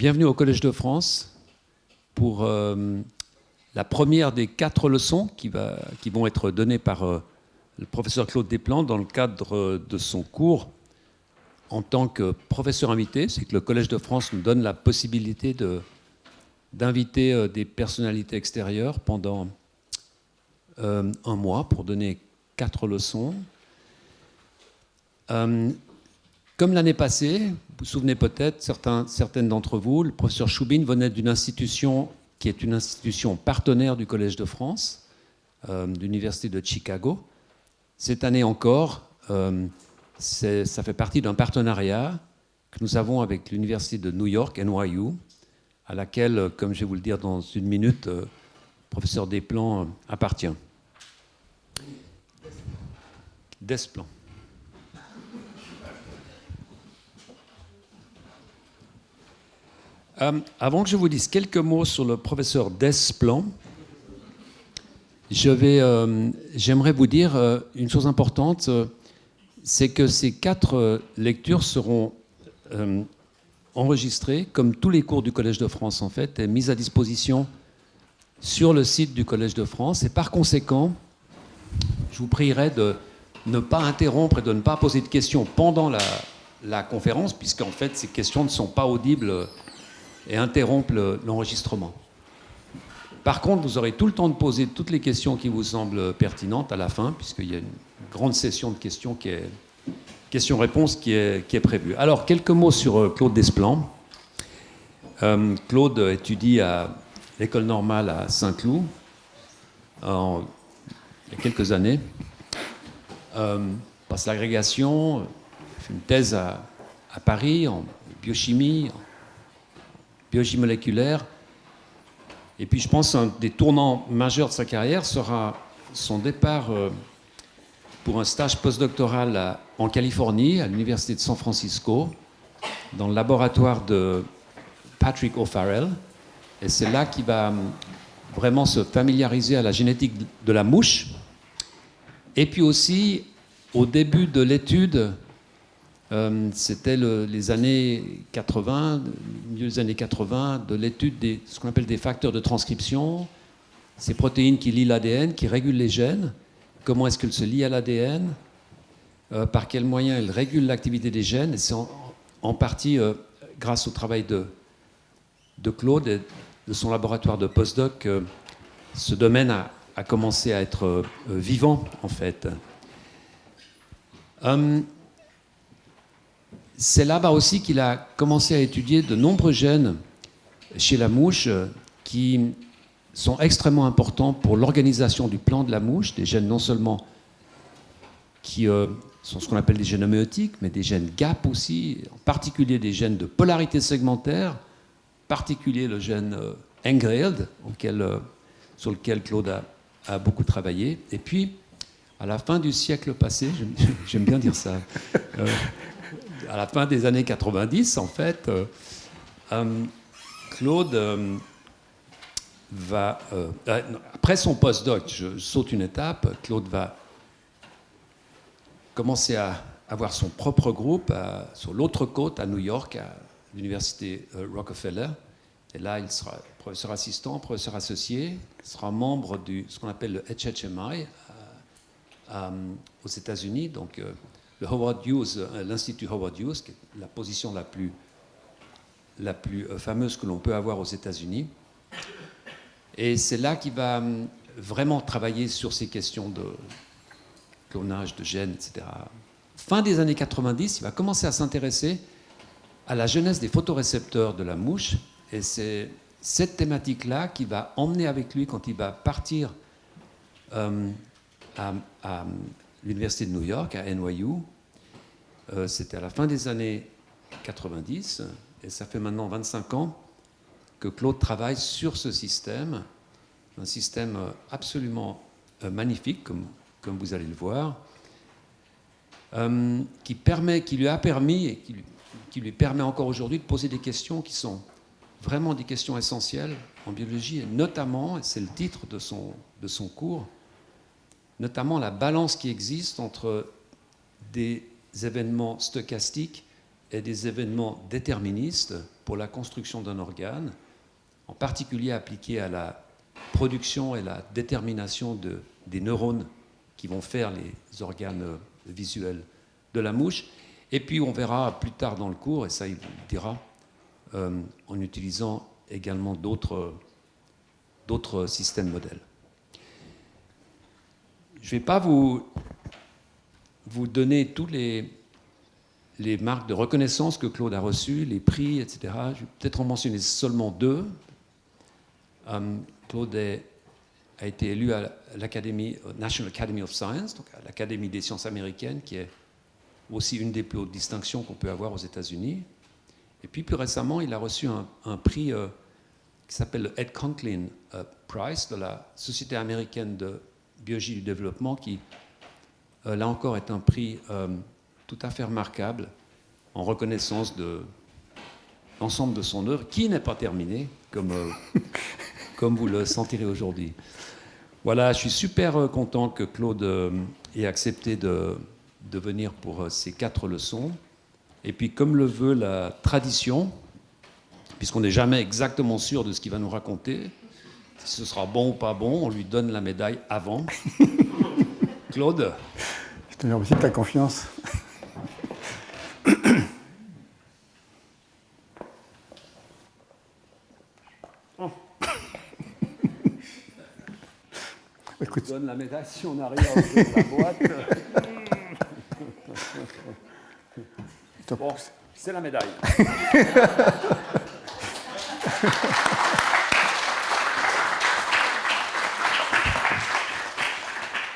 Bienvenue au Collège de France pour la première des 4 leçons qui vont être données par le professeur Claude Desplan dans le cadre de son cours en tant que professeur invité. C'est que le Collège de France nous donne la possibilité d'inviter des personnalités extérieures pendant un mois pour donner 4 leçons. Comme l'année passée, vous vous souvenez peut-être, certaines d'entre vous, le professeur Choubine venait d'une institution qui est une institution partenaire du Collège de France, de l'Université de Chicago. Cette année encore, ça fait partie d'un partenariat que nous avons avec l'Université de New York, NYU, à laquelle, comme je vais vous le dire dans une minute, le professeur Desplan appartient. Desplan. Avant que je vous dise quelques mots sur le professeur Desplan, j'aimerais vous dire une chose importante, c'est que ces 4 lectures seront enregistrées, comme tous les cours du Collège de France en fait, et mises à disposition sur le site du Collège de France. Et par conséquent, je vous prierai de ne pas interrompre et de ne pas poser de questions pendant la conférence, puisqu'en fait ces questions ne sont pas audibles et interrompre l'enregistrement. Par contre, vous aurez tout le temps de poser toutes les questions qui vous semblent pertinentes à la fin, puisqu'il y a une grande session de questions-réponses qui est prévue. Alors, quelques mots sur Claude Desplan. Claude étudie à l'école normale à Saint-Cloud il y a quelques années. Passe l'agrégation, fait une thèse à Paris en biochimie, biologie moléculaire. Et puis je pense qu'un des tournants majeurs de sa carrière sera son départ pour un stage postdoctoral en Californie, à l'Université de San Francisco, dans le laboratoire de Patrick O'Farrell. Et c'est là qu'il va vraiment se familiariser à la génétique de la mouche. Et puis aussi, au début de l'étude, c'était les années 80, milieu des années 80, de l'étude de ce qu'on appelle des facteurs de transcription, ces protéines qui lient l'ADN, qui régulent les gènes. Comment est-ce qu'elles se lient à l'ADN, par quels moyens elles régulent l'activité des gènes. Et c'est en partie grâce au travail de Claude et de son laboratoire de postdoc que ce domaine a commencé à être vivant, en fait. C'est là-bas aussi qu'il a commencé à étudier de nombreux gènes chez la mouche qui sont extrêmement importants pour l'organisation du plan de la mouche, des gènes non seulement qui sont ce qu'on appelle des gènes homéotiques, mais des gènes GAP aussi, en particulier des gènes de polarité segmentaire, en particulier le gène Engrailed, sur lequel Claude a beaucoup travaillé. Et puis, à la fin du siècle passé, j'aime bien dire ça, à la fin des années 90, en fait, Claude va... après son postdoc, je saute une étape, Claude va commencer à avoir son propre groupe sur l'autre côte, à New York, à l'université Rockefeller. Et là, il sera professeur assistant, professeur associé, il sera membre de ce qu'on appelle le HHMI aux États-Unis, donc... le Howard Hughes, l'Institut Howard Hughes, qui est la position la plus fameuse que l'on peut avoir aux États-Unis. Et c'est là qu'il va vraiment travailler sur ces questions de clonage de gènes, etc. Fin des années 90, il va commencer à s'intéresser à la genèse des photorécepteurs de la mouche. Et c'est cette thématique-là qui va emmener avec lui quand il va partir à l'Université de New York, à NYU. C'était à la fin des années 90, et ça fait maintenant 25 ans que Claude travaille sur ce système, un système absolument magnifique, comme vous allez le voir, qui lui a permis, et qui lui permet encore aujourd'hui de poser des questions qui sont vraiment des questions essentielles en biologie, et notamment, et c'est le titre de son cours, notamment la balance qui existe entre des événements stochastiques et des événements déterministes pour la construction d'un organe, en particulier appliqués à la production et la détermination des neurones qui vont faire les organes visuels de la mouche. Et puis on verra plus tard dans le cours, et ça il vous le dira, en utilisant également d'autres systèmes modèles. Je ne vais pas vous donner tous les marques de reconnaissance que Claude a reçues, les prix, etc. Je vais peut-être en mentionner seulement 2. Claude a été élu à l'Académie, National Academy of Science, donc à l'Académie des sciences américaines, qui est aussi une des plus hautes distinctions qu'on peut avoir aux États-Unis. Et puis plus récemment, il a reçu un prix qui s'appelle le Ed Conklin Prize de la Société américaine de biologie du développement, qui là encore est un prix tout à fait remarquable en reconnaissance de l'ensemble de son œuvre, qui n'est pas terminée, comme vous le sentirez aujourd'hui. Voilà, je suis super content que Claude ait accepté de venir pour ces 4 leçons. Et puis, comme le veut la tradition, puisqu'on n'est jamais exactement sûr de ce qu'il va nous raconter, si ce sera bon ou pas bon, on lui donne la médaille avant. Claude? Je te remercie de ta confiance. Écoute. Je donne la médaille si on arrive à ouvrir la boîte. Bon, c'est la médaille.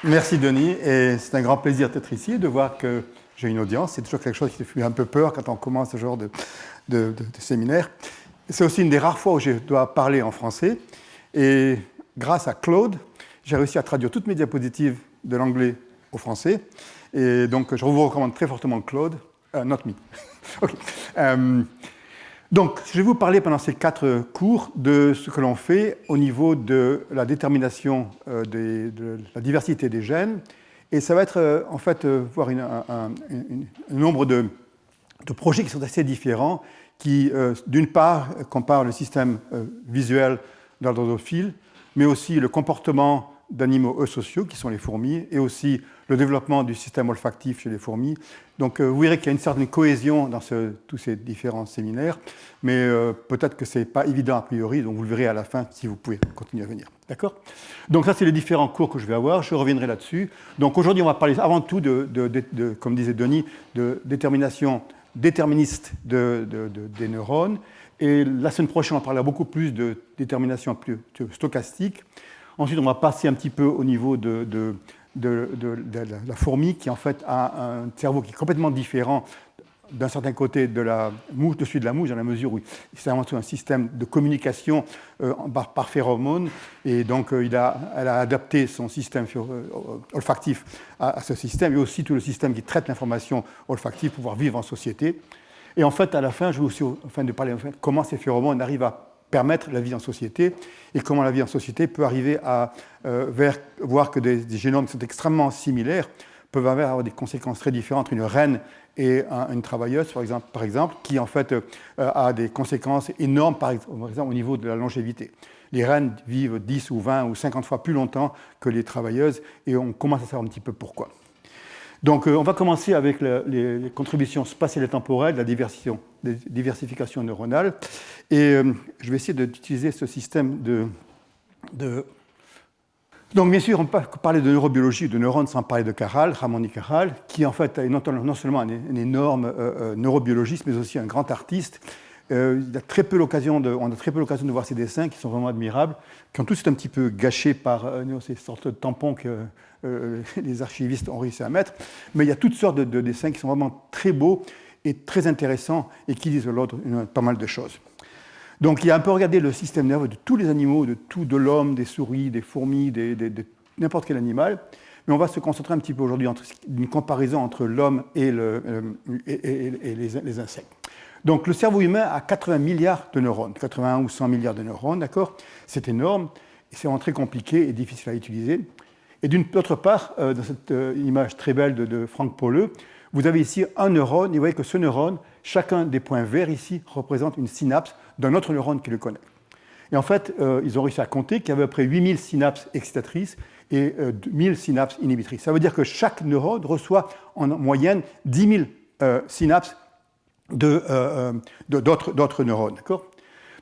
Merci Denis, et c'est un grand plaisir d'être ici et de voir que j'ai une audience. C'est toujours quelque chose qui te fait un peu peur quand on commence ce genre de séminaire. C'est aussi une des rares fois où je dois parler en français. Et grâce à Claude, j'ai réussi à traduire toutes mes diapositives de l'anglais au français. Et donc, je vous recommande très fortement Claude, not me. Okay. Donc, je vais vous parler pendant ces 4 cours de ce que l'on fait au niveau de la détermination de la diversité des gènes. Et ça va être, en fait, voir un nombre de projets qui sont assez différents, qui, d'une part, comparent le système visuel dans le drosophile, mais aussi le comportement d'animaux eusociaux, qui sont les fourmis, et aussi le développement du système olfactif chez les fourmis. Donc vous verrez qu'il y a une certaine cohésion dans tous ces différents séminaires, mais peut-être que ce n'est pas évident a priori, donc vous le verrez à la fin si vous pouvez continuer à venir. D'accord ? Donc ça, c'est les différents cours que je vais avoir, je reviendrai là-dessus. Donc aujourd'hui, on va parler avant tout, comme disait Denis, de détermination déterministe des neurones, et la semaine prochaine, on parlera beaucoup plus de détermination plus stochastique. Ensuite, on va passer un petit peu au niveau de la fourmi, qui en fait a un cerveau qui est complètement différent d'un certain côté de la mouche, de celui de la mouche, dans la mesure où c'est avant tout un système de communication par phéromones, et donc elle a adapté son système olfactif à ce système, et aussi tout le système qui traite l'information olfactive pour pouvoir vivre en société. Et en fait, à la fin, je vais aussi, de parler de comment ces phéromones arrivent à permettre la vie en société, et comment la vie en société peut arriver à voir que des génomes qui sont extrêmement similaires peuvent avoir des conséquences très différentes entre une reine et une travailleuse, par exemple, qui en fait a des conséquences énormes, par exemple au niveau de la longévité. Les reines vivent 10 ou 20 ou 50 fois plus longtemps que les travailleuses, et on commence à savoir un petit peu pourquoi. Donc on va commencer avec les contributions spatiales et temporelles, la diversification neuronale. Et je vais essayer d'utiliser ce système Donc bien sûr, on peut parler de neurobiologie, de neurones sans parler de Caral, Ramón y Cajal, qui en fait est non seulement un énorme neurobiologiste, mais aussi un grand artiste. On a très peu l'occasion de voir ses dessins, qui sont vraiment admirables, qui ont tous été un petit peu gâchés par ces sortes de tampons que les archivistes ont réussi à mettre. Mais il y a toutes sortes de dessins qui sont vraiment très beaux et très intéressants, et qui disent de l'autre pas mal de choses. Donc il a un peu regardé le système nerveux de tous les animaux, de l'homme, des souris, des fourmis, de n'importe quel animal. Mais on va se concentrer un petit peu aujourd'hui sur une comparaison entre l'homme et les insectes. Donc le cerveau humain a 80 milliards de neurones, 81 ou 100 milliards de neurones, d'accord ? C'est énorme, et c'est vraiment très compliqué et difficile à utiliser. Et d'autre part, dans cette image très belle de Frank Pauleux, vous avez ici un neurone, et vous voyez que ce neurone, chacun des points verts ici, représente une synapse d'un autre neurone qui le connecte. Et en fait, ils ont réussi à compter qu'il y avait à peu près 8000 synapses excitatrices et 1000 synapses inhibitrices. Ça veut dire que chaque neurone reçoit en moyenne 10 000 synapses d'autres neurones. D'accord ?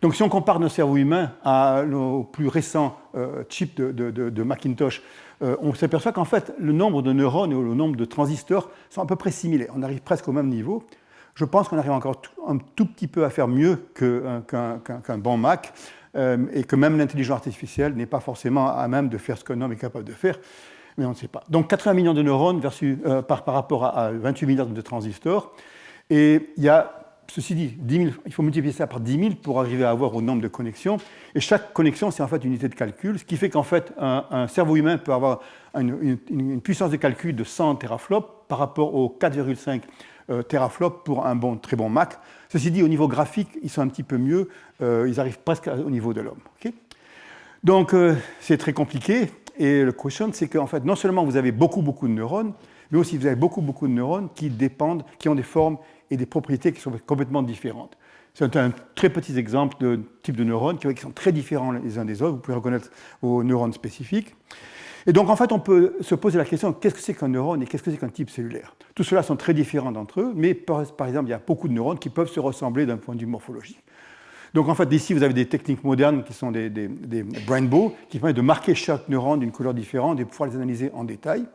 Donc, si on compare nos cerveaux humains à nos plus récents chips de Macintosh, on s'aperçoit qu'en fait, le nombre de neurones et le nombre de transistors sont à peu près similaires. On arrive presque au même niveau. Je pense qu'on arrive encore un tout petit peu à faire mieux qu'un bon Mac, et que même l'intelligence artificielle n'est pas forcément à même de faire ce qu'un homme est capable de faire, mais on ne sait pas. Donc 80 millions de neurones par rapport à 28 milliards de transistors. Et il y a, ceci dit, 10 000, il faut multiplier ça par 10 000 pour arriver à avoir au nombre de connexions. Et chaque connexion, c'est en fait une unité de calcul, ce qui fait qu'en fait, un cerveau humain peut avoir une puissance de calcul de 100 teraflops par rapport aux 4,5 teraflops pour un très bon Mac. Ceci dit, au niveau graphique, ils sont un petit peu mieux, ils arrivent presque au niveau de l'homme. Okay. Donc, c'est très compliqué. Et le question, c'est qu'en fait, non seulement vous avez beaucoup de neurones, mais aussi vous avez beaucoup de neurones qui ont des formes et des propriétés qui sont complètement différentes. C'est un très petit exemple de type de neurones qui sont très différents les uns des autres. Vous pouvez reconnaître vos neurones spécifiques. Et donc, en fait, on peut se poser la question, qu'est-ce que c'est qu'un neurone et qu'est-ce que c'est qu'un type cellulaire? Tout cela sont très différents d'entre eux, mais par exemple, il y a beaucoup de neurones qui peuvent se ressembler d'un point de vue morphologique. Donc, en fait, ici, vous avez des techniques modernes qui sont des brainbow, qui permettent de marquer chaque neurone d'une couleur différente et de pouvoir les analyser en détail.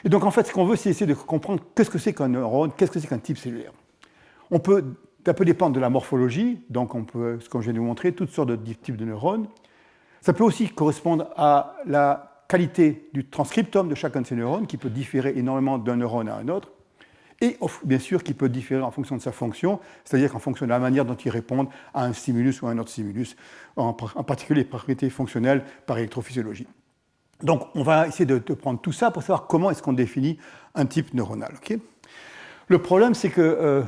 Et donc, en fait, ce qu'on veut, c'est essayer de comprendre qu'est-ce que c'est qu'un neurone, qu'est-ce que c'est qu'un type cellulaire. Ça peut dépendre de la morphologie, donc on peut, comme je viens de vous montrer, toutes sortes de types de neurones. Ça peut aussi correspondre à la qualité du transcriptome de chacun de ces neurones, qui peut différer énormément d'un neurone à un autre, et bien sûr qui peut différer en fonction de sa fonction, c'est-à-dire qu'en fonction de la manière dont il répond à un stimulus ou à un autre stimulus, en particulier les propriétés fonctionnelles par électrophysiologie. Donc on va essayer de prendre tout ça pour savoir comment est-ce qu'on définit un type neuronal. Okay. Le problème, c'est que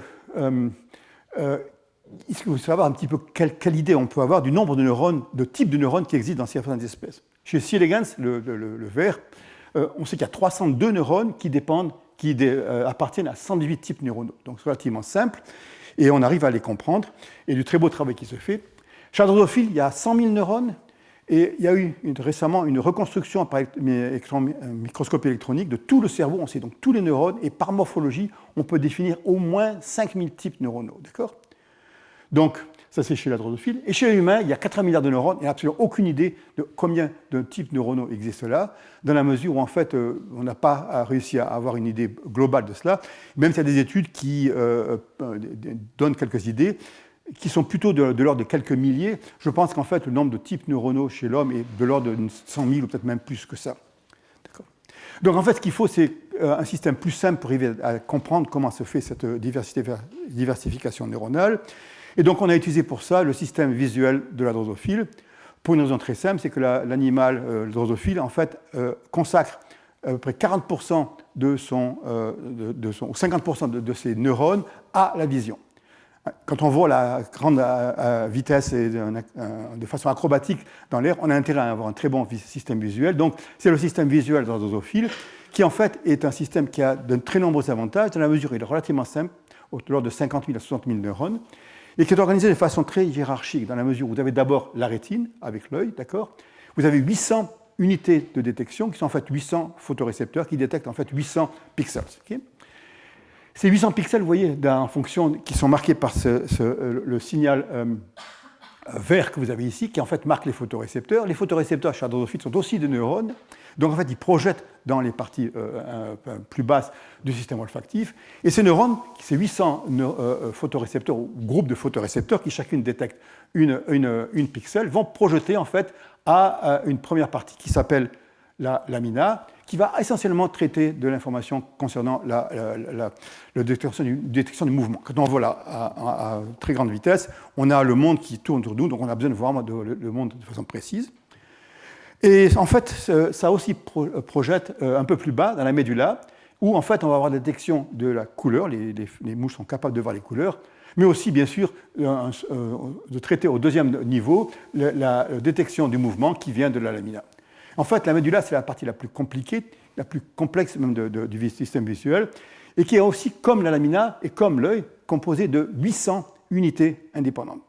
il faut savoir un petit peu quelle idée on peut avoir du nombre de neurones, de types de neurones qui existent dans certaines espèces. Chez C. elegans, le vert, on sait qu'il y a 302 neurones qui appartiennent à 118 types neuronaux. Donc c'est relativement simple, et on arrive à les comprendre, et du très beau travail qui se fait. Chez la drosophile, il y a 100 000 neurones, et il y a eu récemment une reconstruction par microscopie électronique de tout le cerveau, on sait donc tous les neurones, et par morphologie, on peut définir au moins 5000 types neuronaux. D'accord ? Donc, ça c'est chez la drosophile. Et chez l'humain, il y a 80 milliards de neurones, et absolument aucune idée de combien de types neuronaux existent là, dans la mesure où en fait, on n'a pas réussi à avoir une idée globale de cela, même s'il y a des études qui donnent quelques idées, qui sont plutôt de l'ordre de quelques milliers. Je pense qu'en fait, le nombre de types neuronaux chez l'homme est de l'ordre de 100 000 ou peut-être même plus que ça. D'accord. Donc en fait, ce qu'il faut, c'est un système plus simple pour arriver à comprendre comment se fait cette diversification neuronale. Et donc, on a utilisé pour ça le système visuel de la drosophile, pour une raison très simple, c'est que l'animal drosophile, en fait, consacre à peu près 40% ou 50% de ses neurones à la vision. Quand on voit la grande vitesse et de façon acrobatique dans l'air, on a intérêt à avoir un très bon système visuel. Donc, c'est le système visuel de la drosophile, qui en fait est un système qui a de très nombreux avantages, dans la mesure où il est relativement simple, de l'ordre de 50 000 à 60 000 neurones, et qui est organisé de façon très hiérarchique, dans la mesure où vous avez d'abord la rétine, avec l'œil, d'accord ? Vous avez 800 unités de détection, qui sont en fait 800 photorécepteurs, qui détectent en fait 800 pixels. Okay. Ces 800 pixels, vous voyez, en fonction, qui sont marqués par le signal vert que vous avez ici, qui en fait marque les photorécepteurs. Les photorécepteurs chez la drosophile sont aussi des neurones, donc en fait ils projettent dans les parties plus basses du système olfactif. Et ces neurones, ces 800 photorécepteurs, ou groupes de photorécepteurs qui chacune détectent une pixel, vont projeter en fait à une première partie qui s'appelle la lamina, qui va essentiellement traiter de l'information concernant la détection du mouvement. Quand on voit là à très grande vitesse, on a le monde qui tourne autour de nous, donc on a besoin de voir le monde de façon précise. Et en fait, ça aussi projette un peu plus bas, dans la médula, où en fait on va avoir la détection de la couleur, les mouches sont capables de voir les couleurs, mais aussi bien sûr de traiter au deuxième niveau la détection du mouvement qui vient de la lamina. En fait, la médulla, c'est la partie la plus compliquée, la plus complexe même du système visuel, et qui est aussi, comme la lamina et comme l'œil, composée de 800 unités indépendantes.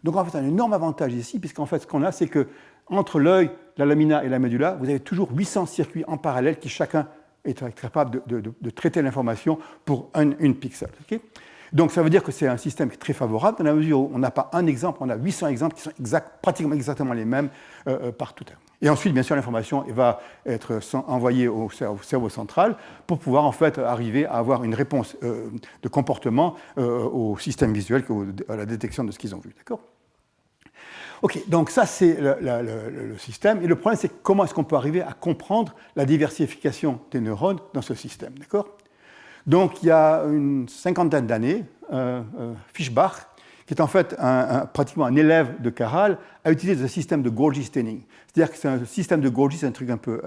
Donc en fait, un énorme avantage ici, puisqu'en fait, ce qu'on a, c'est que entre l'œil, la lamina et la médulla, vous avez toujours 800 circuits en parallèle qui chacun est capable de traiter l'information pour une pixel. Okay. Donc ça veut dire que c'est un système qui est très favorable, dans la mesure où on n'a pas un exemple, on a 800 exemples qui sont pratiquement exactement les mêmes partout. Et ensuite, bien sûr, l'information va être envoyée au cerveau central pour pouvoir en fait arriver à avoir une réponse de comportement au système visuel, à la détection de ce qu'ils ont vu. D'accord ? Ok, donc ça c'est le système. Et le problème, c'est comment est-ce qu'on peut arriver à comprendre la diversification des neurones dans ce système. D'accord ? Donc il y a une cinquantaine d'années, Fischbach, qui est en fait pratiquement un élève de Caral, a utilisé ce système de Golgi staining. C'est-à-dire que c'est un système de Golgi, c'est un truc un peu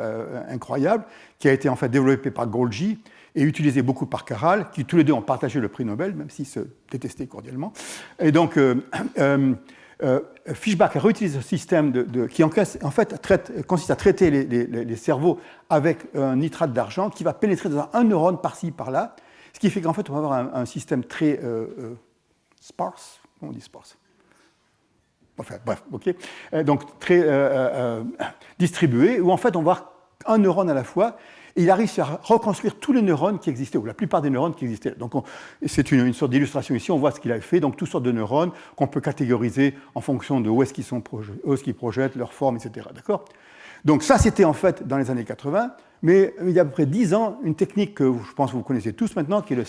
incroyable, qui a été en fait développé par Golgi et utilisé beaucoup par Caral, qui tous les deux ont partagé le prix Nobel, même s'ils se détestaient cordialement. Et donc Fischbach a réutilisé ce système qui en fait consiste à traiter les cerveaux avec un nitrate d'argent qui va pénétrer dans un neurone par-ci, par-là, ce qui fait qu'en fait on va avoir un système très sparse. Comment on dit sparse? Enfin, bref, ok. Donc très distribué, où en fait on va avoir un neurone à la fois, et il arrive à reconstruire tous les neurones qui existaient, ou la plupart des neurones qui existaient. Donc c'est une sorte d'illustration ici, on voit ce qu'il a fait, donc toutes sortes de neurones qu'on peut catégoriser en fonction de où est-ce qu'ils projettent, leur forme, etc. D'accord ? Donc ça, c'était en fait dans les années 80, mais il y a à peu près 10 ans, une technique que je pense que vous connaissez tous maintenant, qui est le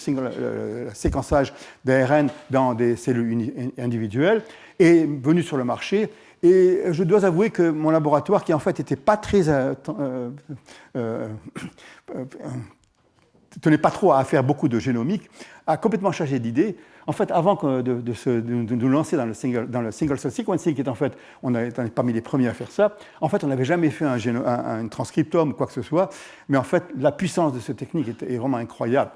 séquençage d'ARN dans des cellules individuelles, est venu sur le marché. Et je dois avouer que mon laboratoire, qui en fait n'était pas très tenait pas trop à faire beaucoup de génomique, a complètement changé d'idée. En fait, avant de nous lancer dans le single cell sequencing, qui est en fait, on est parmi les premiers à faire ça, en fait, on n'avait jamais fait un transcriptome ou quoi que ce soit, mais en fait, la puissance de cette technique est vraiment incroyable.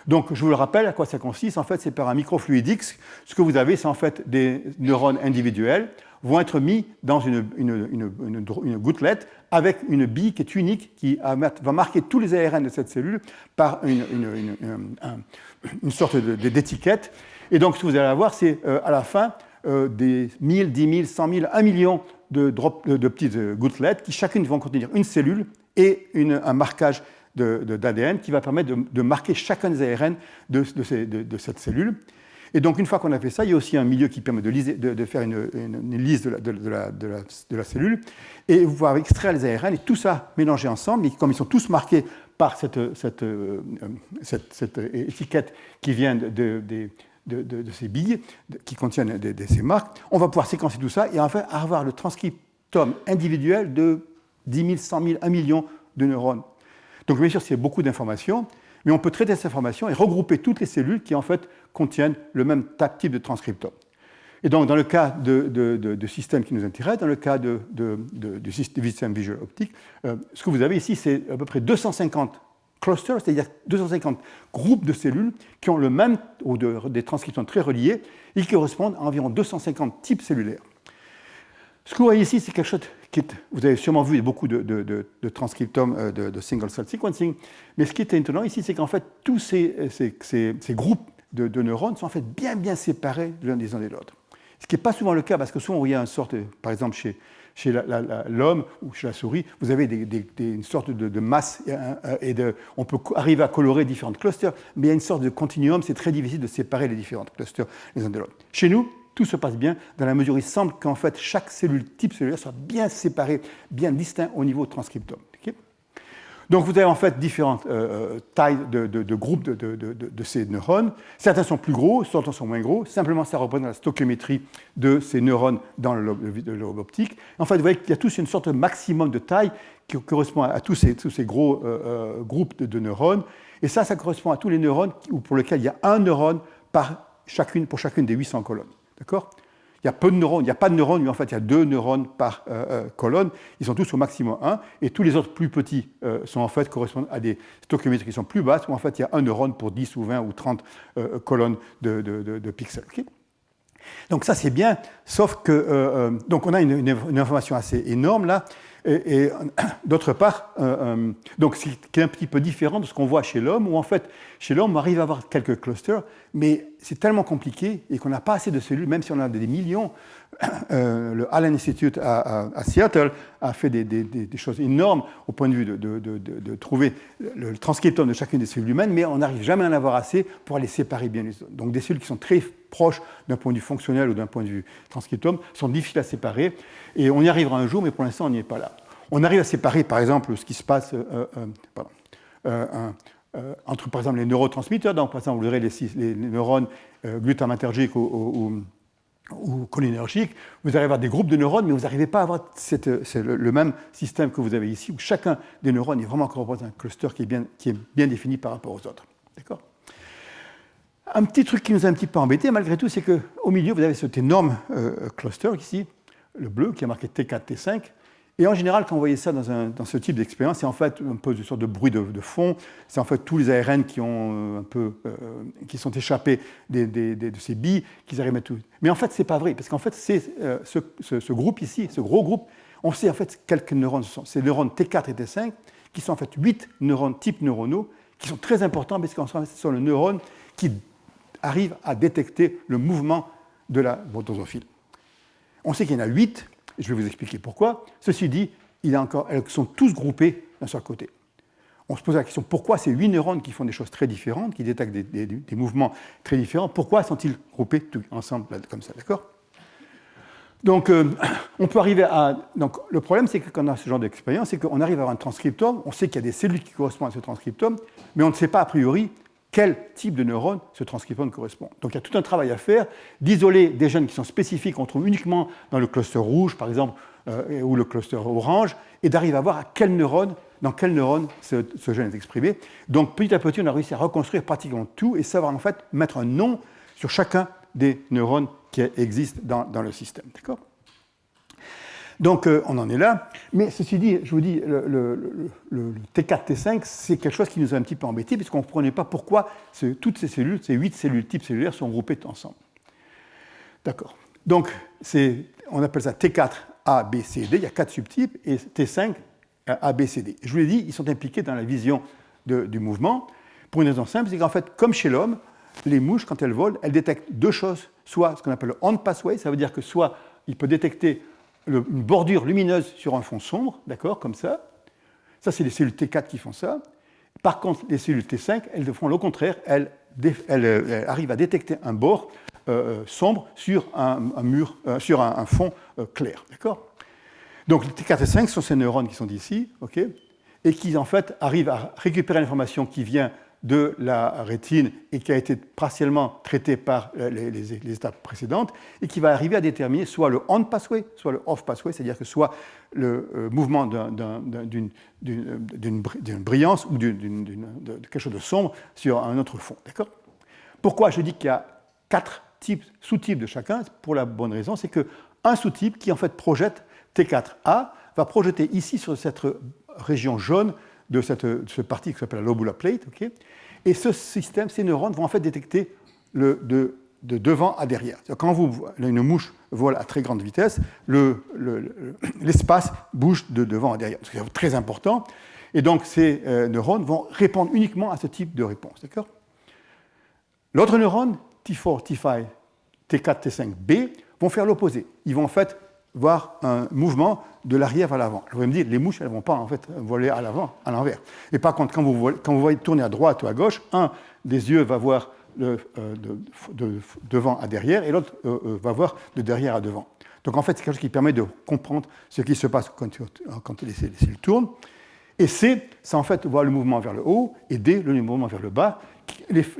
Donc, je vous le rappelle, à quoi ça consiste. En fait, c'est par un microfluidics. Ce que vous avez, c'est en fait des neurones individuels vont être mis dans une gouttelette avec une bille qui est unique, qui va marquer tous les ARN de cette cellule par une sorte d'étiquette. Et donc, ce que vous allez avoir, c'est à la fin des 1000, 10 000, 100 000, 1 million de petites gouttelettes qui chacune vont contenir une cellule et un marquage d'ADN qui va permettre de marquer chacun des ARN de cette cellule. Et donc, une fois qu'on a fait ça, il y a aussi un milieu qui permet de faire une liste de la cellule. Et vous pouvez extraire les ARN et tout ça mélangé ensemble. Et comme ils sont tous marqués par cette étiquette qui vient de ces billes, qui contiennent ces marques, on va pouvoir séquencer tout ça et enfin avoir le transcriptome individuel de 10 000, 100 000, 1 million de neurones. Donc, bien sûr, c'est beaucoup d'informations, mais on peut traiter cette information et regrouper toutes les cellules qui, en fait, contiennent le même type de transcriptome. Et donc, dans le cas de systèmes qui nous intéressent, dans le cas du système visuel optique, ce que vous avez ici, c'est à peu près 250 clusters, c'est-à-dire 250 groupes de cellules qui ont le même, ou des transcriptomes très reliés, et qui correspondent à environ 250 types cellulaires. Ce que vous voyez ici, c'est quelque chose vous avez sûrement vu beaucoup de transcriptomes de single cell sequencing, mais ce qui est étonnant ici, c'est qu'en fait, tous ces groupes de neurones sont en fait bien séparés l'un des uns de l'autre. Ce qui n'est pas souvent le cas, parce que souvent, il y a une sorte, par exemple, chez l'homme ou chez la souris, vous avez une sorte de masse on peut arriver à colorer différents clusters, mais il y a une sorte de continuum, c'est très difficile de séparer les différents clusters les uns de l'autre. Chez nous, tout se passe bien dans la mesure où il semble qu'en fait chaque type cellulaire soit bien séparé, bien distinct au niveau transcriptome. Okay. Donc vous avez en fait différentes tailles de groupes de ces neurones. Certains sont plus gros, certains sont moins gros. Simplement, ça représente la stoichiométrie de ces neurones dans le lobe optique. En fait, vous voyez qu'il y a tous une sorte de maximum de taille qui correspond à tous ces gros groupes de neurones. Et ça correspond à tous les neurones pour lesquels il y a un neurone pour chacune des 800 colonnes. D'accord ? Il y a peu de neurones, il n'y a pas de neurones, mais en fait, il y a 2 neurones par colonne. Ils sont tous au maximum 1, et tous les autres plus petits correspondent à des stoichiométries qui sont plus basses, où en fait, il y a un neurone pour 10 ou 20 ou 30 colonnes de pixels. Okay. Donc ça, c'est bien, sauf que donc on a une information assez énorme là. Et d'autre part, donc ce qui est un petit peu différent de ce qu'on voit chez l'homme, où en fait, chez l'homme, on arrive à avoir quelques clusters, mais c'est tellement compliqué et qu'on n'a pas assez de cellules, même si on a des millions. Le Allen Institute à Seattle a fait des choses énormes au point de vue de trouver le transcriptome de chacune des cellules humaines, mais on n'arrive jamais à en avoir assez pour les séparer bien les autres. Donc des cellules qui sont très proches d'un point de vue fonctionnel ou d'un point de vue transcriptome sont difficiles à séparer, et on y arrivera un jour, mais pour l'instant on n'y est pas là. On arrive à séparer par exemple ce qui se passe entre par exemple les neurotransmetteurs, donc par exemple vous verrez les neurones glutamatergiques ou cholinergiques, vous arrivez à avoir des groupes de neurones, mais vous n'arrivez pas à avoir le même système que vous avez ici, où chacun des neurones est vraiment représenté un cluster qui est bien défini par rapport aux autres. D'accord ? Un petit truc qui nous a un petit peu embêté, malgré tout, c'est qu'au milieu, vous avez cet énorme cluster ici, le bleu, qui est marqué T4, T5. Et en général, quand vous voyez ça dans ce type d'expérience, c'est en fait un peu une sorte de bruit de fond. C'est en fait tous les ARN qui sont échappés de ces billes, qu'ils arrivent à tout. Mais en fait, c'est pas vrai, parce qu'en fait, c'est ce groupe ici, ce gros groupe, on sait en fait quelques neurones ce sont. Ces neurones T4 et T5, qui sont en fait 8 neurones types neuronaux, qui sont très importants, parce qu'en fait, ce sont les neurones qui arrivent à détecter le mouvement de la drosophile. On sait qu'il y en a 8. Je vais vous expliquer pourquoi. Ceci dit, elles sont tous groupées d'un seul côté. On se pose la question, pourquoi ces 8 neurones qui font des choses très différentes, qui détectent des mouvements très différents, pourquoi sont-ils groupés tous ensemble comme ça, d'accord ? Donc, on peut arriver à... Donc, le problème, c'est que quand on a ce genre d'expérience, c'est qu'on arrive à avoir un transcriptome, on sait qu'il y a des cellules qui correspondent à ce transcriptome, mais on ne sait pas a priori quel type de neurone ce transcriptome correspond. Donc il y a tout un travail à faire, d'isoler des gènes qui sont spécifiques, qu'on trouve uniquement dans le cluster rouge, par exemple, ou le cluster orange, et d'arriver à voir dans quel neurone ce gène est exprimé. Donc petit à petit, on a réussi à reconstruire pratiquement tout et savoir en fait mettre un nom sur chacun des neurones qui existent dans le système. D'accord ? Donc on en est là, mais ceci dit, je vous dis, le T4, T5, c'est quelque chose qui nous a un petit peu embêtés, puisqu'on ne comprenait pas pourquoi toutes ces cellules, ces 8 cellules types cellulaires sont groupées ensemble. D'accord. Donc on appelle ça T4, A, B, C, D, il y a 4 subtypes, et T5, A, B, C, D. Je vous l'ai dit, ils sont impliqués dans la vision du mouvement, pour une raison simple, c'est qu'en fait, comme chez l'homme, les mouches, quand elles volent, elles détectent deux choses, soit ce qu'on appelle le on pathway, ça veut dire que soit il peut détecter une bordure lumineuse sur un fond sombre, d'accord, comme ça. Ça, c'est les cellules T4 qui font ça. Par contre, les cellules T5, elles font le contraire. Elles arrivent à détecter un bord sombre sur sur un fond clair, d'accord. Donc, les T4 et T5 sont ces neurones qui sont ici, ok, et qui, en fait, arrivent à récupérer l'information qui vient de la rétine et qui a été partiellement traitée par les étapes précédentes et qui va arriver à déterminer soit le on pathway, soit le off pathway, c'est-à-dire que soit le mouvement d'une brillance ou de quelque chose de sombre sur un autre fond. D'accord ? Pourquoi je dis qu'il y a 4 sous-types de chacun ? Pour la bonne raison, c'est qu'un sous-type qui en fait projette T4A va projeter ici sur cette région jaune de ce partie qui s'appelle la lobula plate, okay. Et ce système, ces neurones vont en fait détecter de devant à derrière. Quand une mouche vole à très grande vitesse, l'espace bouge de devant à derrière. C'est très important. Et donc ces neurones vont répondre uniquement à ce type de réponse. D'accord ? L'autre neurone, T4, T5, T4, T5B, vont faire l'opposé. Ils vont en fait voir un mouvement de l'arrière vers l'avant. Vous allez me dire, les mouches, elles ne vont pas en fait voler à l'avant, à l'envers. Et par contre, quand vous voyez tourner à droite ou à gauche, un des yeux va voir de devant à derrière et l'autre va voir de derrière à devant. Donc en fait, c'est quelque chose qui permet de comprendre ce qui se passe quand les cellules tournent. Et C, ça en fait voit le mouvement vers le haut, et D, le mouvement vers le bas.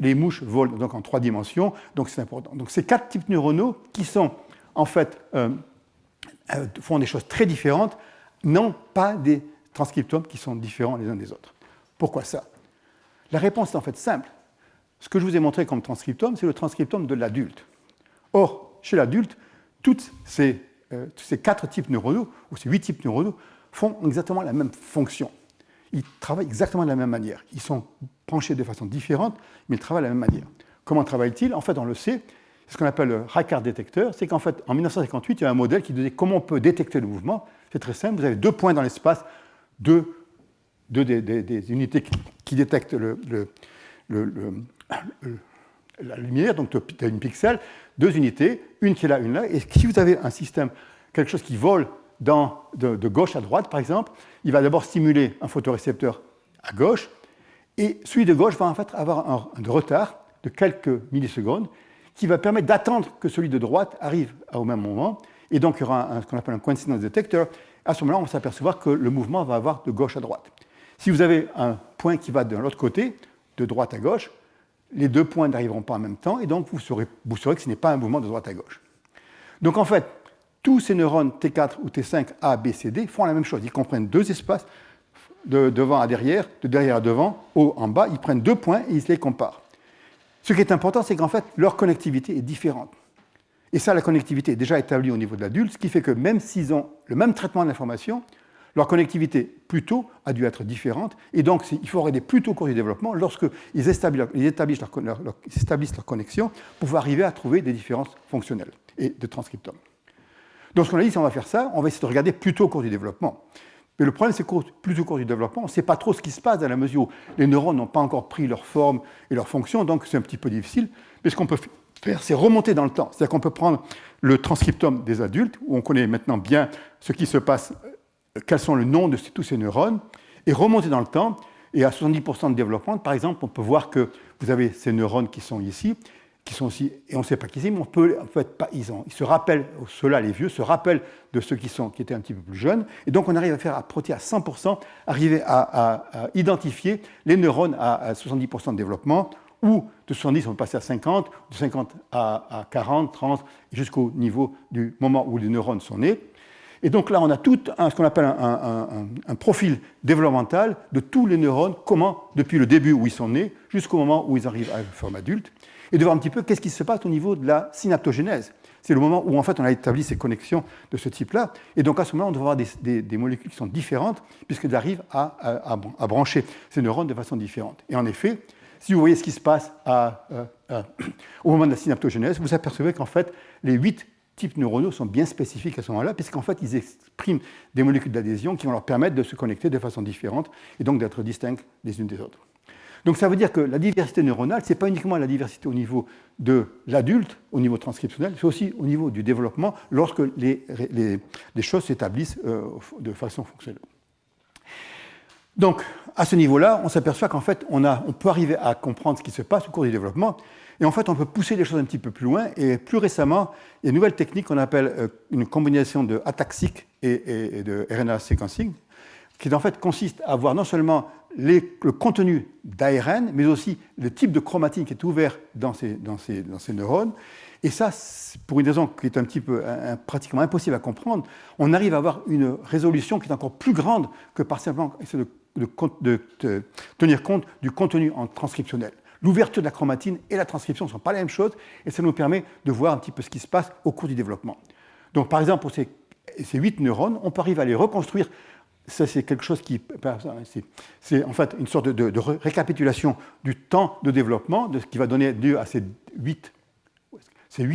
Les mouches volent donc en 3 dimensions, donc c'est important. Donc ces 4 types neuronaux qui sont en fait font des choses très différentes, n'ont pas des transcriptomes qui sont différents les uns des autres. Pourquoi ça ? La réponse est en fait simple. Ce que je vous ai montré comme transcriptome, c'est le transcriptome de l'adulte. Or, chez l'adulte, tous ces 4 types neuronaux, ou ces 8 types neuronaux, font exactement la même fonction. Ils travaillent exactement de la même manière. Ils sont branchés de façon différente, mais ils travaillent de la même manière. Comment travaillent-ils ? En fait, on le sait. C'est ce qu'on appelle le Raicard détecteur, c'est qu'en fait, en 1958, il y a un modèle qui disait comment on peut détecter le mouvement. C'est très simple, vous avez 2 points dans l'espace, des unités qui détectent la lumière, donc tu as une pixel, 2 unités, une qui est là, une là, et si vous avez un système, quelque chose qui vole de gauche à droite, par exemple, il va d'abord stimuler un photorécepteur à gauche, et celui de gauche va en fait avoir un retard de quelques millisecondes qui va permettre d'attendre que celui de droite arrive au même moment, et donc il y aura ce qu'on appelle un coincidence detector. À ce moment-là, on va s'apercevoir que le mouvement va avoir de gauche à droite. Si vous avez un point qui va de l'autre côté, de droite à gauche, les 2 points n'arriveront pas en même temps, et donc vous saurez que ce n'est pas un mouvement de droite à gauche. Donc en fait, tous ces neurones T4 ou T5, A, B, C, D font la même chose. Ils comprennent 2 espaces, de devant à derrière, de derrière à devant, haut en bas. Ils prennent 2 points et ils se les comparent. Ce qui est important, c'est qu'en fait, leur connectivité est différente. Et ça, la connectivité est déjà établie au niveau de l'adulte, ce qui fait que même s'ils ont le même traitement de l'information, leur connectivité plus tôt a dû être différente. Et donc, il faut regarder plus tôt au cours du développement, lorsqu'ils établissent leur connexion, pour pouvoir arriver à trouver des différences fonctionnelles et de transcriptomes. Donc, ce qu'on a dit, si on va faire ça, on va essayer de regarder plus tôt au cours du développement. Mais le problème, c'est que plus tôt au cours du développement, on ne sait pas trop ce qui se passe dans la mesure où les neurones n'ont pas encore pris leur forme et leur fonction, donc c'est un petit peu difficile. Mais ce qu'on peut faire, c'est remonter dans le temps. C'est-à-dire qu'on peut prendre le transcriptome des adultes, où on connaît maintenant bien ce qui se passe, quels sont les noms de tous ces neurones, et remonter dans le temps. Et à 70% de développement, par exemple, on peut voir que vous avez ces neurones qui sont ici, et on ne sait pas qui c'est, mais on peut, en fait, ils se rappellent, ceux-là, les vieux, se rappellent de ceux qui étaient un petit peu plus jeunes, et donc on arrive à faire à 100%, arriver à identifier les neurones à 70% de développement, ou de 70, on peut passer à 50, de 50 à 40, 30, jusqu'au niveau du moment où les neurones sont nés. Et donc là, on a tout ce qu'on appelle un profil développemental de tous les neurones, depuis le début où ils sont nés, jusqu'au moment où ils arrivent à la forme adulte, et de voir un petit peu qu'est-ce qui se passe au niveau de la synaptogénèse. C'est le moment où en fait on a établi ces connexions de ce type-là, et donc à ce moment-là, on doit avoir des molécules qui sont différentes, puisqu'elles arrivent à brancher ces neurones de façon différente. Et en effet, si vous voyez ce qui se passe au moment de la synaptogénèse, vous apercevez qu'en fait, les 8 types neuronaux sont bien spécifiques à ce moment-là, puisqu'en fait, ils expriment des molécules d'adhésion qui vont leur permettre de se connecter de façon différente et donc d'être distincts les unes des autres. Donc ça veut dire que la diversité neuronale, ce n'est pas uniquement la diversité au niveau de l'adulte, au niveau transcriptionnel, c'est aussi au niveau du développement lorsque les choses s'établissent de façon fonctionnelle. Donc, à ce niveau-là, on s'aperçoit qu'en fait, on peut arriver à comprendre ce qui se passe au cours du développement, et en fait, on peut pousser les choses un petit peu plus loin, et plus récemment, il y a une nouvelle technique qu'on appelle une combinaison de ATAC-seq et de RNA sequencing, qui en fait consiste à voir non seulement le contenu d'ARN, mais aussi le type de chromatine qui est ouvert dans ces neurones. Et ça, pour une raison qui est un petit peu pratiquement impossible à comprendre, on arrive à avoir une résolution qui est encore plus grande que par simplement essayer de tenir compte du contenu en transcriptionnel. L'ouverture de la chromatine et la transcription ne sont pas la même chose, et ça nous permet de voir un petit peu ce qui se passe au cours du développement. Donc, par exemple, pour ces 8 neurones, on peut arriver à les reconstruire. Ça, c'est quelque chose c'est en fait une sorte de récapitulation du temps de développement, de ce qui va donner lieu à ces 8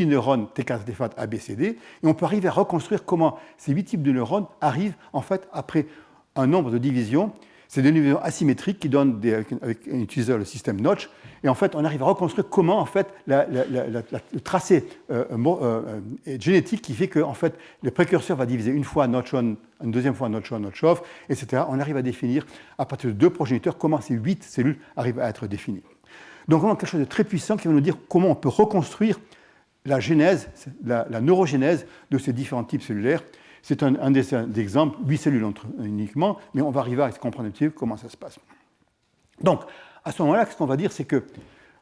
neurones T4, T5, A, B, C, D, et on peut arriver à reconstruire comment ces 8 types de neurones arrivent, en fait, après un nombre de divisions. C'est des divisions asymétriques qui donnent, avec un utiliseur, le système Notch, et en fait, on arrive à reconstruire comment, en fait, le tracé génétique qui fait que, en fait, le précurseur va diviser une fois Notch on, une deuxième fois Notch on, Notch off, etc. On arrive à définir, à partir de 2 progéniteurs, comment ces 8 cellules arrivent à être définies. Donc, on a quelque chose de très puissant qui va nous dire comment on peut reconstruire la genèse, la neurogénèse de ces différents types cellulaires. C'est un des exemples, 8 cellules uniquement, mais on va arriver à comprendre un petit peu comment ça se passe. Donc, à ce moment-là, ce qu'on va dire, c'est que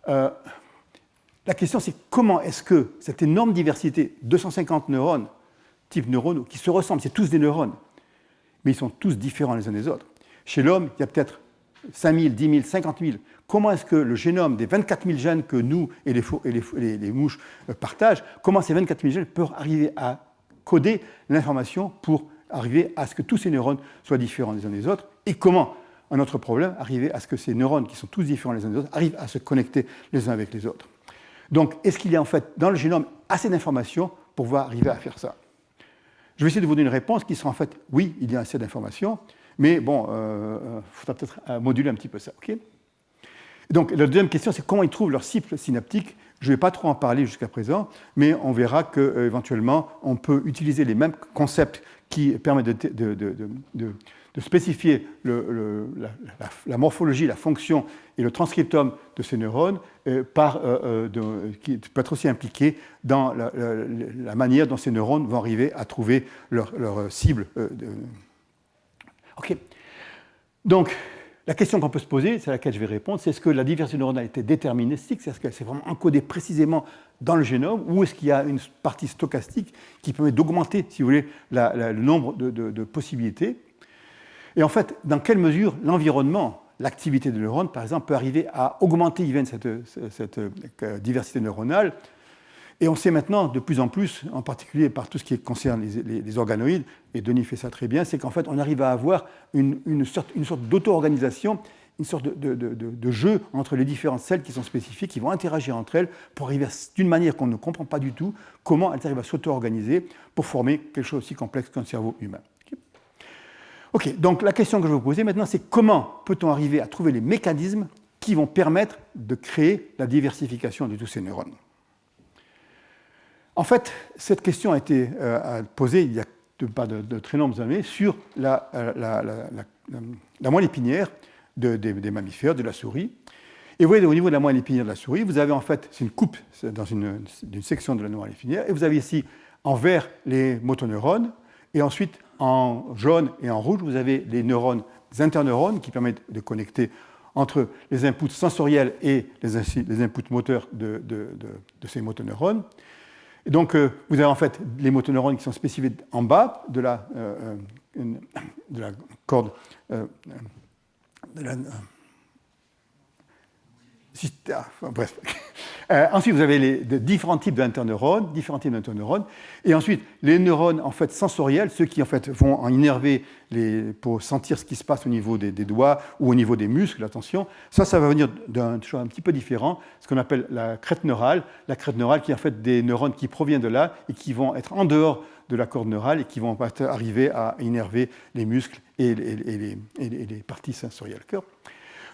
la question, c'est comment est-ce que cette énorme diversité, 250 neurones, types neuronaux, qui se ressemblent, c'est tous des neurones, mais ils sont tous différents les uns des autres. Chez l'homme, il y a peut-être 5 000, 10 000, 50 000. Comment est-ce que le génome des 24 000 gènes que nous et les mouches partagent, comment ces 24 000 gènes peuvent arriver à coder l'information pour arriver à ce que tous ces neurones soient différents les uns des autres, et comment, un autre problème, arriver à ce que ces neurones qui sont tous différents les uns des autres arrivent à se connecter les uns avec les autres. Donc, est-ce qu'il y a en fait dans le génome assez d'informations pour pouvoir arriver à faire ça ? Je vais essayer de vous donner une réponse qui sera en fait, oui, il y a assez d'informations, mais bon, il faudra peut-être moduler un petit peu ça. Okay. Donc, la deuxième question, c'est comment ils trouvent leur cible synaptique. Je ne vais pas trop en parler jusqu'à présent, mais on verra qu'éventuellement, on peut utiliser les mêmes concepts qui permettent de spécifier la morphologie, la fonction et le transcriptome de ces neurones, qui peut être aussi impliqué dans la manière dont ces neurones vont arriver à trouver leur cible. OK. Donc, la question qu'on peut se poser, c'est à laquelle je vais répondre, c'est est-ce que la diversité neuronale était déterministique, c'est-à-dire qu'elle s'est vraiment encodée précisément dans le génome, ou est-ce qu'il y a une partie stochastique qui permet d'augmenter, si vous voulez, le nombre de possibilités. Et en fait, dans quelle mesure l'environnement, l'activité des neurones, par exemple, peut arriver à augmenter cette diversité neuronale. Et on sait maintenant de plus en plus, en particulier par tout ce qui concerne les organoïdes, et Denis fait ça très bien, c'est qu'en fait, on arrive à avoir une sorte d'auto-organisation, une sorte de jeu entre les différentes celles qui sont spécifiques, qui vont interagir entre elles pour arriver d'une manière qu'on ne comprend pas du tout, comment elles arrivent à s'auto-organiser pour former quelque chose aussi complexe qu'un cerveau humain. Ok, donc la question que je vais vous poser maintenant, c'est comment peut-on arriver à trouver les mécanismes qui vont permettre de créer la diversification de tous ces neurones. En fait, cette question a été posée il y a pas de très nombreuses années sur la moelle épinière des mammifères, de la souris. Et vous voyez, au niveau de la moelle épinière de la souris, vous avez en fait, c'est une coupe dans une section de la moelle épinière, et vous avez ici en vert les motoneurones, et ensuite en jaune et en rouge, vous avez les neurones, les interneurones qui permettent de connecter entre les inputs sensoriels et les inputs moteurs de ces motoneurones. Et donc, vous avez en fait les motoneurones qui sont spécifiés en bas de la corde bref. Ensuite, vous avez les différents types d'interneurones, et ensuite les neurones en fait sensoriels, ceux qui en fait vont en innerver pour sentir ce qui se passe au niveau des doigts ou au niveau des muscles, attention. Ça va venir d'un chose un petit peu différent, ce qu'on appelle la crête neurale. La crête neurale qui est en fait des neurones qui proviennent de là et qui vont être en dehors de la corde neurale et qui vont arriver à innerver les muscles et les parties sensorielles.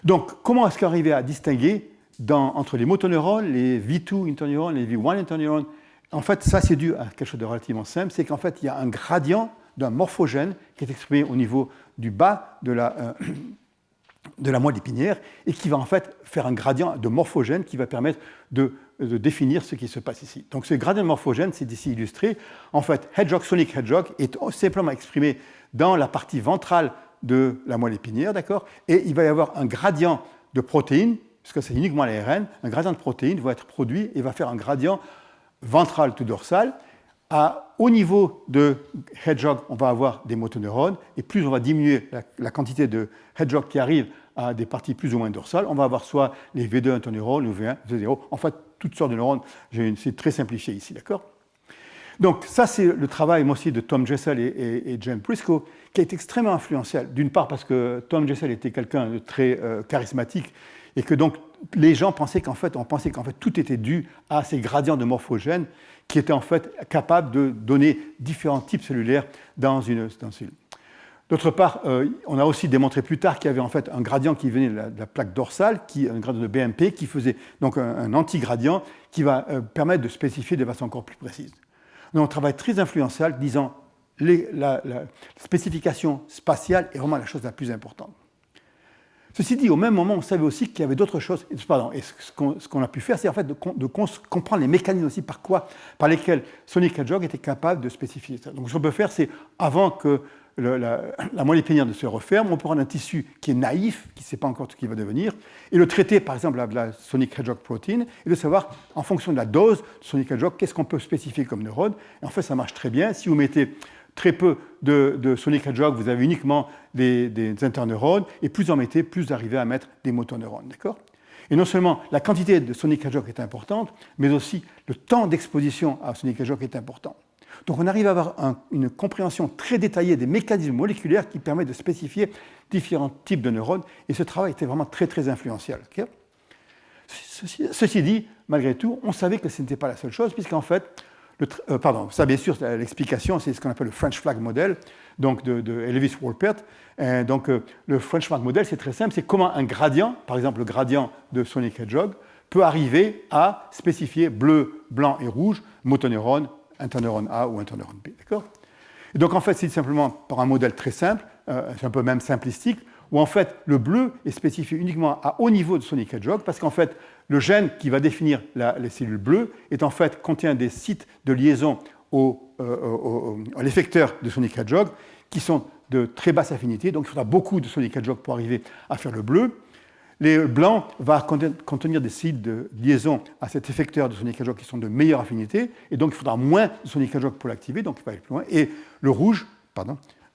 Donc, comment est-ce qu'arriver à distinguer entre les motoneurones, les V2 interneurones, les V1 interneurones? En fait, ça, c'est dû à quelque chose de relativement simple, c'est qu'en fait, il y a un gradient d'un morphogène qui est exprimé au niveau du bas de la moelle épinière et qui va en fait faire un gradient de morphogène qui va permettre de définir ce qui se passe ici. Donc, ce gradient de morphogène, c'est ici illustré. En fait, Sonic Hedgehog est simplement exprimé dans la partie ventrale de la moelle épinière, d'accord? Et il va y avoir un gradient de protéines, puisque c'est uniquement l'ARN, un gradient de protéines va être produit et va faire un gradient ventral tout dorsal. Au niveau de Hedgehog, on va avoir des motoneurones, et plus on va diminuer la quantité de Hedgehog qui arrive à des parties plus ou moins dorsales, on va avoir soit les V2 interneurones ou V1, V0, en fait, toutes sortes de neurones. C'est très simplifié ici, d'accord? Donc ça, c'est le travail, moi aussi, de Tom Jessel et James Briscoe, qui est extrêmement influentiel. D'une part parce que Tom Jessel était quelqu'un de très charismatique, et que donc les gens pensaient qu'en fait, tout était dû à ces gradients de morphogènes qui étaient en fait capables de donner différents types cellulaires dans une cellule. D'autre part, on a aussi démontré plus tard qu'il y avait en fait un gradient qui venait de la plaque dorsale, un gradient de BMP, qui faisait donc un antigradient qui va permettre de spécifier de façon encore plus précise. Donc, un travail très influentiel disant la spécification spatiale est vraiment la chose la plus importante. Ceci dit, au même moment, on savait aussi qu'il y avait d'autres choses. Et ce qu'on a pu faire, c'est en fait de comprendre les mécanismes aussi par lesquels Sonic Hedgehog était capable de spécifier ça. Donc, ce qu'on peut faire, c'est avant que la moelle épinière ne se referme, on peut prendre un tissu qui est naïf, qui ne sait pas encore ce qu'il va devenir, et le traiter, par exemple, avec la Sonic Hedgehog protein, et de savoir, en fonction de la dose de Sonic Hedgehog, qu'est-ce qu'on peut spécifier comme neurone. Et en fait, ça marche très bien. Si vous mettez très peu de Sonic Hedgehog, vous avez uniquement des interneurones, et plus vous en mettez, plus vous arrivez à mettre des motoneurones. D'accord ? Et non seulement la quantité de Sonic Hedgehog est importante, mais aussi le temps d'exposition à Sonic Hedgehog est important. Donc on arrive à avoir une compréhension très détaillée des mécanismes moléculaires qui permettent de spécifier différents types de neurones, et ce travail était vraiment très très influentiel. Okay ? Ceci dit, malgré tout, on savait que ce n'était pas la seule chose, puisqu'en fait, Ça, bien sûr, l'explication, c'est ce qu'on appelle le French Flag Model, donc de Elvis Wolpert. Donc, le French Flag Model, c'est très simple, c'est comment un gradient, par exemple le gradient de Sonic Hedgehog, peut arriver à spécifier bleu, blanc et rouge, motoneurone, interneurone A ou interneurone B. D'accord ? Et donc, en fait, c'est simplement par un modèle très simple, c'est un peu même simplistique, où en fait, le bleu est spécifié uniquement à haut niveau de Sonic Hedgehog, parce qu'en fait, le gène qui va définir les cellules bleues contient des sites de liaison à l'effecteur de Sonic Hedgehog qui sont de très basse affinité, donc il faudra beaucoup de Sonic Hedgehog pour arriver à faire le bleu. Les blancs vont contenir des sites de liaison à cet effecteur de Sonic Hedgehog qui sont de meilleure affinité, et donc il faudra moins de Sonic Hedgehog pour l'activer, donc il va aller plus loin. Et le rouge,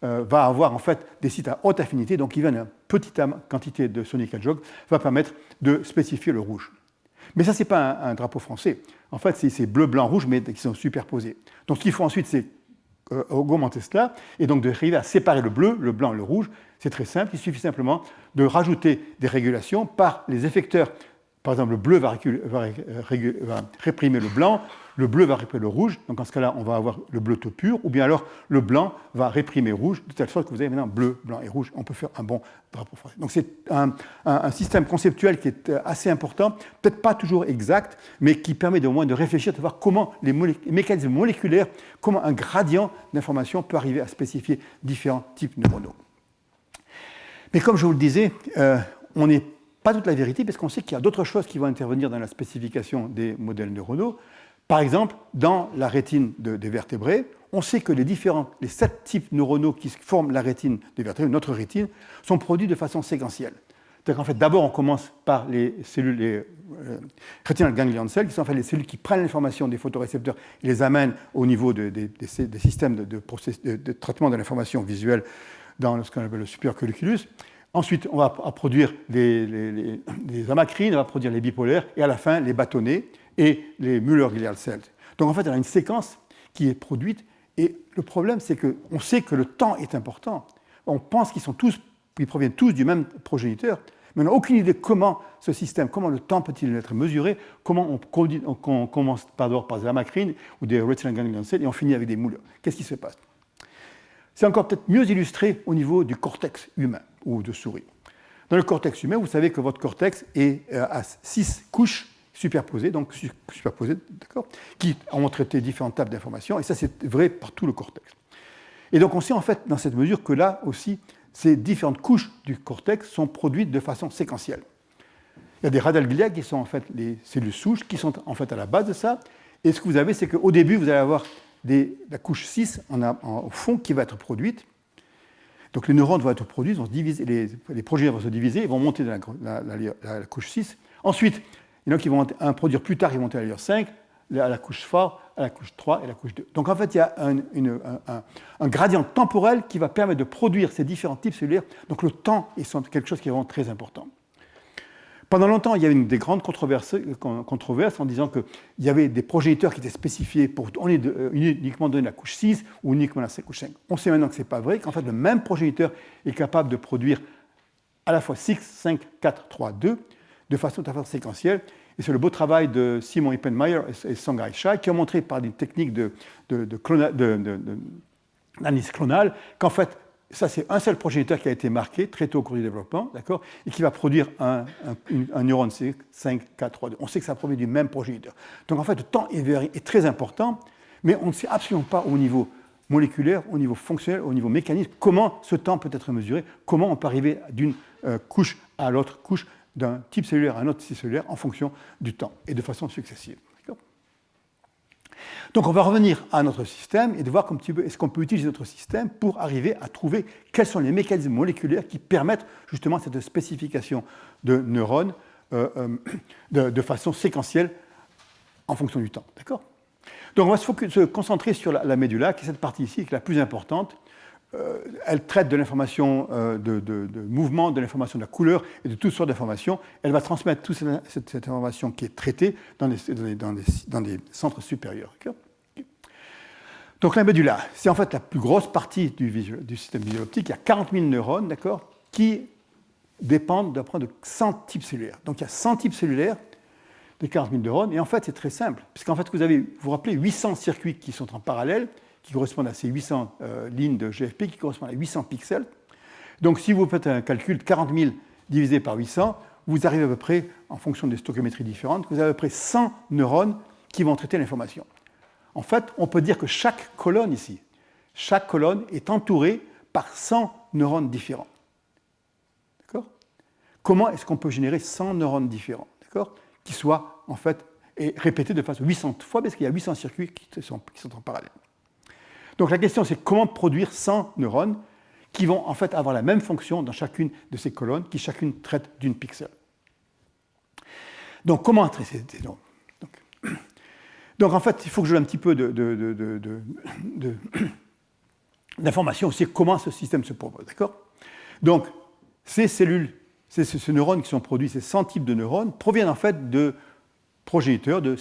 va avoir en fait des sites à haute affinité, donc il va une petite quantité de Sonic Hedgehog va permettre de spécifier le rouge. Mais ça, ce n'est pas un drapeau français. En fait, c'est bleu, blanc, rouge, mais qui sont superposés. Donc ce qu'il faut ensuite, c'est augmenter cela, et donc d'arriver à séparer le bleu, le blanc et le rouge. C'est très simple, il suffit simplement de rajouter des régulations par les effecteurs. Par exemple, le bleu va réprimer le blanc, le bleu va réprimer le rouge, donc en ce cas-là, on va avoir le bleu tout pur, ou bien alors le blanc va réprimer rouge, de telle sorte que vous avez maintenant bleu, blanc et rouge. On peut faire un bon drapeau français. Donc c'est un système conceptuel qui est assez important, peut-être pas toujours exact, mais qui permet au moins de réfléchir, de voir comment les mécanismes moléculaires, comment un gradient d'information peut arriver à spécifier différents types neuronaux. Mais comme je vous le disais, on n'est pas toute la vérité, parce qu'on sait qu'il y a d'autres choses qui vont intervenir dans la spécification des modèles neuronaux. Par exemple, dans la rétine des vertébrés, on sait que les 7 types neuronaux qui forment la rétine des vertébrés, notre rétine, sont produits de façon séquentielle. C'est-à-dire qu'en fait, d'abord, on commence par les cellules, les retinal ganglion cells, qui sont en fait les cellules qui prennent l'information des photorécepteurs et les amènent au niveau des systèmes de traitement de l'information visuelle dans ce qu'on appelle le superculuculus. Ensuite, on va produire les amacrines, on va produire les bipolaires, et à la fin, les bâtonnets et les Müller glial cells. Donc en fait, on a une séquence qui est produite, et le problème, c'est qu'on sait que le temps est important. On pense qu'ils proviennent tous du même progéniteur, mais on n'a aucune idée comment ce système, comment le temps peut-il être mesuré, comment on commence par des amacrines ou des retinal ganglion cells, et on finit avec des Müller. Qu'est-ce qui se passe ? C'est encore peut-être mieux illustré au niveau du cortex humain ou de souris. Dans le cortex humain, vous savez que votre cortex est à 6 couches superposées, d'accord, qui ont traité différentes tables d'informations, et ça c'est vrai par tout le cortex. Et donc on sait en fait dans cette mesure que là aussi, ces différentes couches du cortex sont produites de façon séquentielle. Il y a des radicales glia qui sont en fait les cellules souches qui sont en fait à la base de ça, et ce que vous avez, c'est qu'au début, vous allez avoir la couche 6 au fond qui va être produite. Donc les neurones vont être produits, vont se diviser, les progéniteurs vont se diviser, ils vont monter dans la couche 6. Ensuite, il y en a qui vont produire plus tard, ils vont monter à la layer 5, à la couche 4, à la couche 3 et à la couche 2. Donc en fait, il y a un gradient temporel qui va permettre de produire ces différents types cellulaires. Donc le temps est quelque chose qui est vraiment très important. Pendant longtemps, il y avait des grandes controverses en disant qu'il y avait des progéniteurs qui étaient spécifiés pour uniquement donner la couche 6 ou uniquement la couche 5. On sait maintenant que ce n'est pas vrai, qu'en fait le même progéniteur est capable de produire à la fois 6, 5, 4, 3, 2 de façon tout à fait séquentielle. Et c'est le beau travail de Simon Ippenmeyer et Songhai Chai qui ont montré par des techniques d'analyse clonale qu'en fait, ça, c'est un seul progéniteur qui a été marqué très tôt au cours du développement, d'accord, et qui va produire un neurone 5, 4, 3, 2. On sait que ça provient du même progéniteur. Donc, en fait, le temps est très important, mais on ne sait absolument pas au niveau moléculaire, au niveau fonctionnel, au niveau mécanique, comment ce temps peut être mesuré, comment on peut arriver d'une couche à l'autre couche, d'un type cellulaire à un autre type cellulaire en fonction du temps et de façon successive. Donc on va revenir à notre système et de voir est-ce qu'on peut utiliser notre système pour arriver à trouver quels sont les mécanismes moléculaires qui permettent justement cette spécification de neurones de façon séquentielle en fonction du temps. D'accord ? Donc on va se concentrer sur la médulla, qui est cette partie ici, qui est la plus importante. Elle traite de l'information de mouvement, de l'information de la couleur et de toutes sortes d'informations. Elle va transmettre toute cette information qui est traitée dans des centres supérieurs. Okay. Donc la médulla, c'est en fait la plus grosse partie du système visuel optique. Il y a 40 000 neurones, d'accord, qui dépendent d'un point de 100 types cellulaires. Donc il y a 100 types cellulaires de 40 000 neurones. Et en fait, c'est très simple, puisqu'en fait, vous vous rappelez 800 circuits qui sont en parallèle, qui correspondent à ces 800 lignes de GFP, qui correspondent à 800 pixels. Donc, si vous faites un calcul de 40 000 divisé par 800, vous arrivez à peu près, en fonction des stoichiométries différentes, vous avez à peu près 100 neurones qui vont traiter l'information. En fait, on peut dire que chaque colonne ici, chaque colonne est entourée par 100 neurones différents. D'accord ? Comment est-ce qu'on peut générer 100 neurones différents, d'accord, qui soient en fait répétés de façon 800 fois, parce qu'il y a 800 circuits qui sont en parallèle. Donc la question, c'est comment produire 100 neurones qui vont en fait avoir la même fonction dans chacune de ces colonnes, qui chacune traite d'une pixel. Donc comment traiter ces neurones ? Donc en fait, il faut que je donne un petit peu d'informations aussi comment ce système se propose, d'accord ? Donc ces cellules, ces neurones qui sont produits, ces 100 types de neurones, proviennent en fait de progéniteurs, de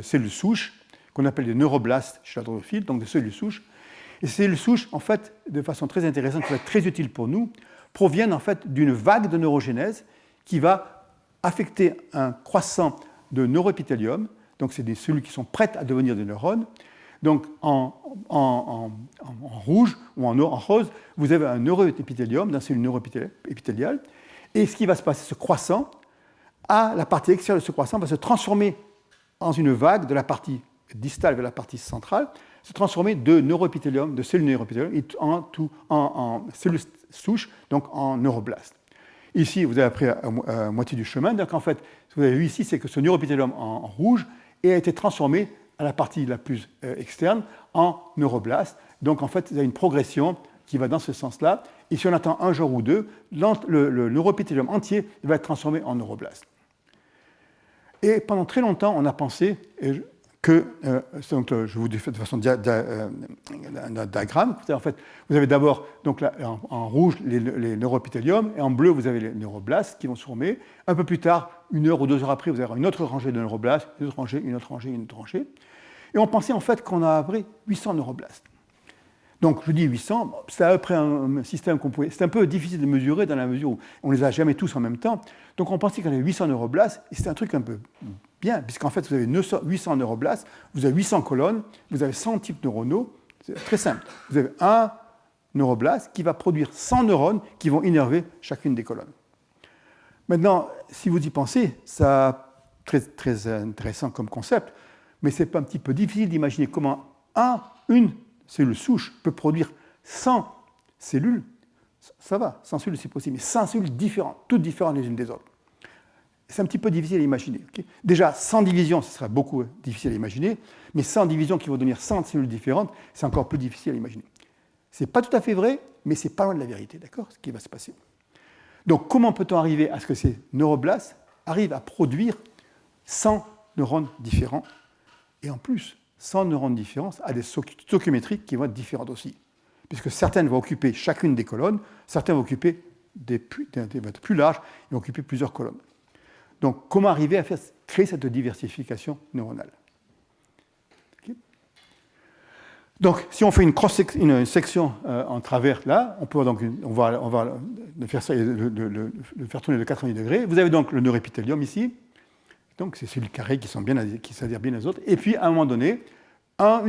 cellules souches, qu'on appelle des neuroblastes chez la drosophiles, donc de cellules souches. Et ces cellules souches, en fait, de façon très intéressante, qui va être très utile pour nous, proviennent en fait d'une vague de neurogénèse qui va affecter un croissant de neuroépithélium. Donc, c'est des cellules qui sont prêtes à devenir des neurones. Donc, en rouge ou en rose, vous avez un neuroépithélium, dans cellule neuroépithéliale. Et ce qui va se passer, ce croissant, la partie extérieure de ce croissant va se transformer en une vague de la partie distale vers la partie centrale, se transformer de neuroépithélium, de cellules neuroépithélium, en cellules souches, donc en neuroblastes. Ici, vous avez pris à moitié du chemin. Donc, en fait, ce que vous avez vu ici, c'est que ce neuroépithélium en rouge a été transformé à la partie la plus externe en neuroblaste. Donc, en fait, vous avez une progression qui va dans ce sens-là. Et si on attend un jour ou deux, le neuroépithélium entier va être transformé en neuroblaste. Et pendant très longtemps, on a pensé que, donc, je vous dis de façon d'un diagramme, en fait, vous avez d'abord donc, en rouge les neuroépithéliums, et en bleu, vous avez les neuroblastes qui vont se former. Un peu plus tard, 1 heure ou 2 heures après, vous avez une autre rangée de neuroblastes, une autre rangée, une autre rangée, une autre rangée. Et on pensait en fait qu'on a à peu près 800 neuroblastes. Donc, je dis 800, c'est à peu près un système qu'on pouvait... C'est un peu difficile de mesurer dans la mesure où on ne les a jamais tous en même temps. Donc, on pensait qu'on avait 800 neuroblastes, et c'est un truc un peu bien, puisqu'en fait, vous avez 800 neuroblastes, vous avez 800 colonnes, vous avez 100 types neuronaux. C'est très simple. Vous avez un neuroblaste qui va produire 100 neurones qui vont innerver chacune des colonnes. Maintenant, si vous y pensez, c'est très intéressant comme concept, mais c'est un petit peu difficile d'imaginer comment une cellule souche peut produire 100 cellules. Ça va, 100 cellules c'est possible, mais 100 cellules différentes, toutes différentes les unes des autres. C'est un petit peu difficile à imaginer. Okay, déjà, 100 divisions, ce serait beaucoup difficile à imaginer, mais 100 divisions qui vont donner 100 cellules différentes, c'est encore plus difficile à imaginer. Ce n'est pas tout à fait vrai, mais c'est pas loin de la vérité, d'accord, ce qui va se passer. Donc, comment peut-on arriver à ce que ces neuroblastes arrivent à produire 100 neurones différents, et en plus, 100 neurones différents à des stoichiométries qui vont être différentes aussi, puisque certaines vont occuper chacune des colonnes, certaines vont occuper des plus larges, ils vont occuper plusieurs colonnes. Donc, comment arriver à créer cette diversification neuronale? Okay. Donc, si on fait une section en travers là, on va le faire tourner de 90 degrés. Vous avez donc le neuroépithélium ici. Donc, c'est cellules carrées qui s'adhèrent bien aux autres. Et puis, à un moment donné, à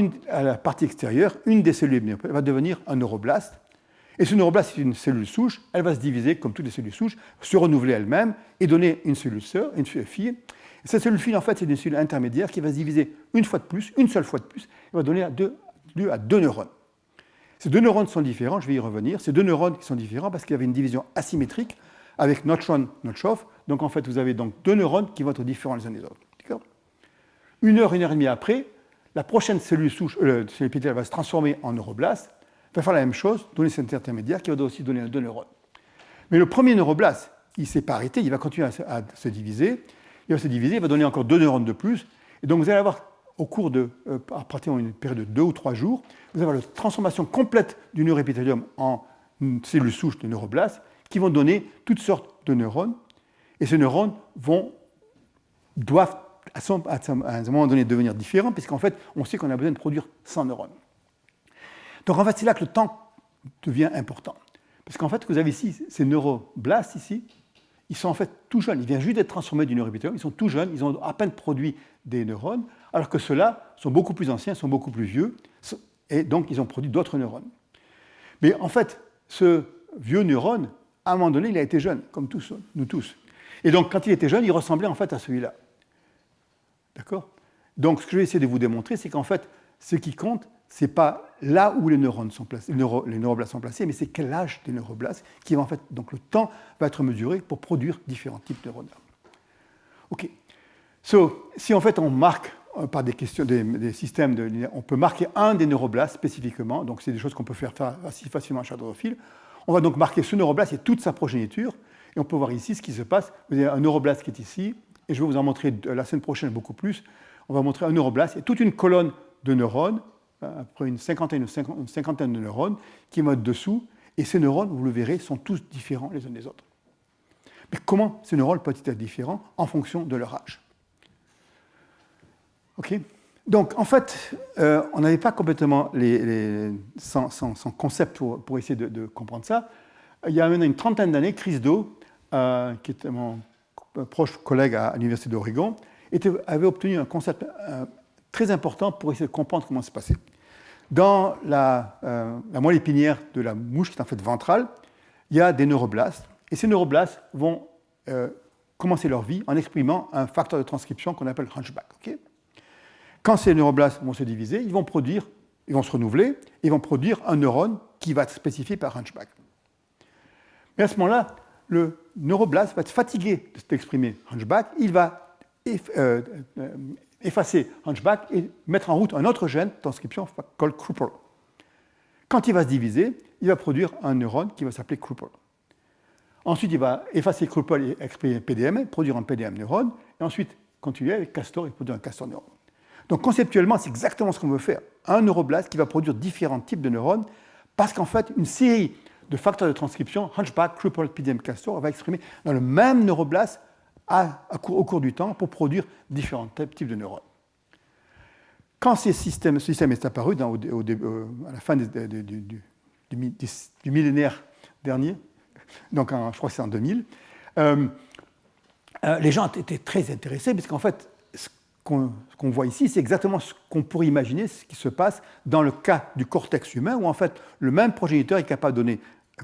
la partie extérieure, une des cellules va devenir un neuroblaste. Et ce neuroblaste, c'est une cellule souche. Elle va se diviser, comme toutes les cellules souches, se renouveler elle-même et donner une cellule sœur, une fille. Et cette cellule fille, en fait, c'est une cellule intermédiaire qui va se diviser une seule fois de plus, et va donner lieu à 2 neurones. Ces 2 neurones sont différents, je vais y revenir. Ces 2 neurones qui sont différents parce qu'il y avait une division asymétrique avec notch-on, notch-off. Donc, en fait, vous avez donc 2 neurones qui vont être différents les uns des autres. D'accord ? 1 heure et demie après, la prochaine cellule souche, cellule épithéliale va se transformer en neuroblaste, va faire la même chose, donner cet intermédiaire qui va aussi donner 2 neurones. Mais le premier neuroblaste, il ne s'est pas arrêté, il va continuer à se diviser. Il va se diviser, il va donner encore 2 neurones de plus. Et donc, vous allez avoir, au cours à partir d'une période de 2 ou 3 jours, vous allez avoir la transformation complète du neuroépithélium en une cellule souche de neuroblaste qui vont donner toutes sortes de neurones. Et ces neurones doivent, à un moment donné, devenir différents, puisqu'en fait, on sait qu'on a besoin de produire 100 neurones. Donc, en fait, c'est là que le temps devient important. Parce qu'en fait, vous avez ici ces neuroblastes, ici, ils sont en fait tout jeunes. Ils viennent juste d'être transformés du neuroépithélium. Ils sont tout jeunes. Ils ont à peine produit des neurones, alors que ceux-là sont beaucoup plus anciens, sont beaucoup plus vieux, et donc ils ont produit d'autres neurones. Mais en fait, ce vieux neurone, à un moment donné, il a été jeune, comme tous, nous tous. Et donc, quand il était jeune, il ressemblait en fait à celui-là. D'accord? Donc, ce que je vais essayer de vous démontrer, c'est qu'en fait, ce qui compte, ce n'est pas là où les neurones sont placés, les neuroblastes sont placés, mais c'est quel âge des neuroblastes qui va en fait, donc le temps va être mesuré pour produire différents types neuronaux. OK. Si en fait on marque par des questions, des systèmes, on peut marquer un des neuroblastes spécifiquement, donc c'est des choses qu'on peut faire assez facilement en chardrophile. On va donc marquer ce neuroblaste et toute sa progéniture, et on peut voir ici ce qui se passe. Vous avez un neuroblaste qui est ici, et je vais vous en montrer la semaine prochaine beaucoup plus. On va montrer un neuroblaste et toute une colonne de neurones, après une cinquantaine de neurones, qui vont être dessous, et ces neurones, vous le verrez, sont tous différents les uns des autres. Mais comment ces neurones peuvent être différents en fonction de leur âge? OK. Donc, en fait, on n'avait pas complètement sans concept pour essayer de comprendre ça. Il y a maintenant une trentaine d'années, Chris Doe, qui était mon proche collègue à l'Université d'Oregon, avait obtenu un concept très important pour essayer de comprendre comment ça se passait. Dans la moelle épinière de la mouche, qui est en fait ventrale, il y a des neuroblastes, et ces neuroblastes vont commencer leur vie en exprimant un facteur de transcription qu'on appelle hunchback. Okay. Quand ces neuroblastes vont se diviser, ils vont se renouveler, ils vont produire un neurone qui va être spécifié par hunchback. Mais à ce moment-là, le neuroblaste va être fatigué d'exprimer hunchback, il va effacer hunchback et mettre en route un autre gène de transcription called Krupel. Quand il va se diviser, il va produire un neurone qui va s'appeler Krupel. Ensuite, il va effacer Krupel et exprimer PDM, produire un PDM neurone, et ensuite continuer avec Castor et produire un Castor neurone. Donc conceptuellement, c'est exactement ce qu'on veut faire. Un neuroblaste qui va produire différents types de neurones, parce qu'en fait, une série de facteurs de transcription, hunchback, Krupel, PDM, Castor, va exprimer dans le même neuroblaste au cours du temps pour produire différents types de neurones. Quand ce système est apparu à la fin du millénaire dernier, donc je crois que c'est en 2000, les gens étaient très intéressés parce qu'en fait, ce qu'on voit ici, c'est exactement ce qu'on pourrait imaginer, ce qui se passe dans le cas du cortex humain, où en fait, le même progéniteur est capable de donner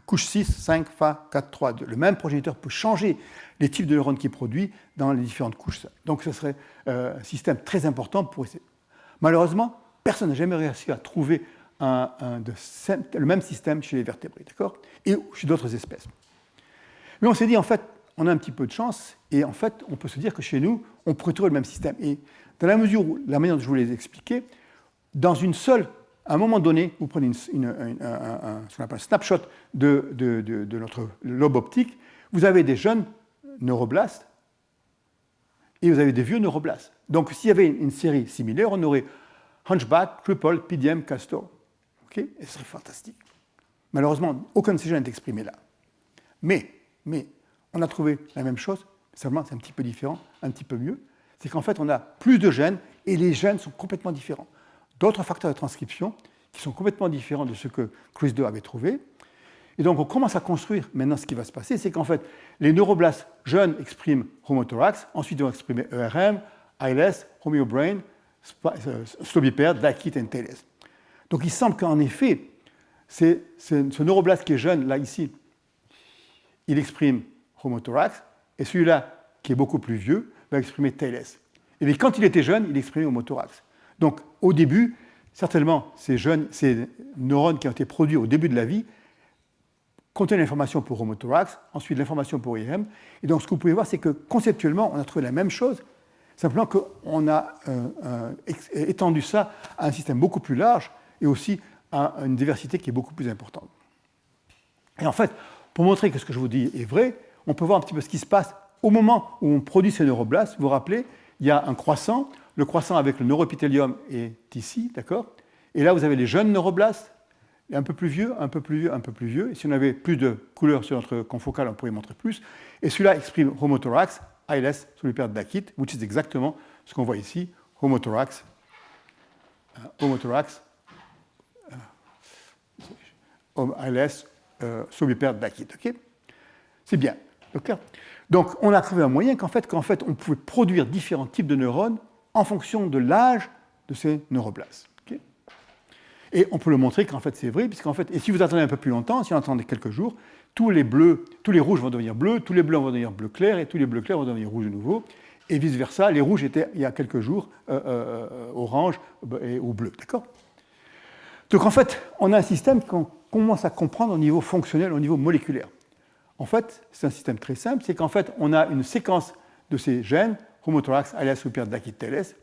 couche 6, 5, Fa, 4, 3, 2. Le même progéniteur peut changer les types de neurones qu'il produit dans les différentes couches. Donc ce serait un système très important pour essayer. Malheureusement, personne n'a jamais réussi à trouver le même système chez les vertébrés, d'accord, et chez d'autres espèces. Mais on s'est dit, en fait, on a un petit peu de chance, et en fait, on peut se dire que chez nous, on pourrait trouver le même système. Et dans la mesure où, la manière dont je vous l'ai expliqué, à un moment donné, vous prenez ce qu'on appelle un snapshot de notre lobe optique, vous avez des jeunes neuroblastes et vous avez des vieux neuroblastes. Donc, s'il y avait une série similaire, on aurait hunchback, Krupel, PDM, Castor. Okay, et ce serait fantastique. Malheureusement, aucun de ces gènes n'est exprimé là. Mais on a trouvé la même chose, seulement c'est un petit peu différent, un petit peu mieux. C'est qu'en fait, on a plus de gènes et les gènes sont complètement différents. D'autres facteurs de transcription qui sont complètement différents de ce que Chris Doe avait trouvé. Et donc, on commence à construire maintenant ce qui va se passer, c'est qu'en fait, les neuroblastes jeunes expriment homothorax, ensuite ils vont exprimer ERM, ILS, homeobrain, Slobipert, Dacite et Thales. Donc, il semble qu'en effet, ce neuroblaste qui est jeune, là, ici, il exprime homothorax, et celui-là, qui est beaucoup plus vieux, va exprimer Thales. Et quand il était jeune, il exprimait homothorax. Donc, au début, certainement, ces neurones qui ont été produits au début de la vie contiennent l'information pour homothorax, ensuite l'information pour IRM. Et donc, ce que vous pouvez voir, c'est que conceptuellement, on a trouvé la même chose, simplement qu'on a étendu ça à un système beaucoup plus large et aussi à une diversité qui est beaucoup plus importante. Et en fait, pour montrer que ce que je vous dis est vrai, on peut voir un petit peu ce qui se passe au moment où on produit ces neuroblastes. Vous vous rappelez, il y a un croissant. Le croissant avec le neuroépithélium est ici, d'accord? Et là, vous avez les jeunes neuroblastes, un peu plus vieux, un peu plus vieux, un peu plus vieux. Et si on avait plus de couleurs sur notre confocal, on pourrait montrer plus. Et celui-là exprime homothorax, ILS, sous l'hyper Dacite, which is exactement ce qu'on voit ici, homothorax, ILS, sous l'hyper Dacite. Okay, c'est bien. Okay. Donc, on a trouvé un moyen qu'en fait, on pouvait produire différents types de neurones en fonction de l'âge de ces neuroblastes. Okay, et on peut le montrer qu'en fait, c'est vrai, puisqu'en fait, et si vous attendez un peu plus longtemps, si on attendait quelques jours, tous les rouges vont devenir bleus, tous les bleus vont devenir bleu clair, et tous les bleus clairs vont devenir rouges de nouveau, et vice-versa, les rouges étaient, il y a quelques jours, orange ou bleu, d'accord? Donc, en fait, on a un système qu'on commence à comprendre au niveau fonctionnel, au niveau moléculaire. En fait, c'est un système très simple, c'est qu'en fait, on a une séquence de ces gènes, homothorax, alias sous-période d'Achilles-Télès.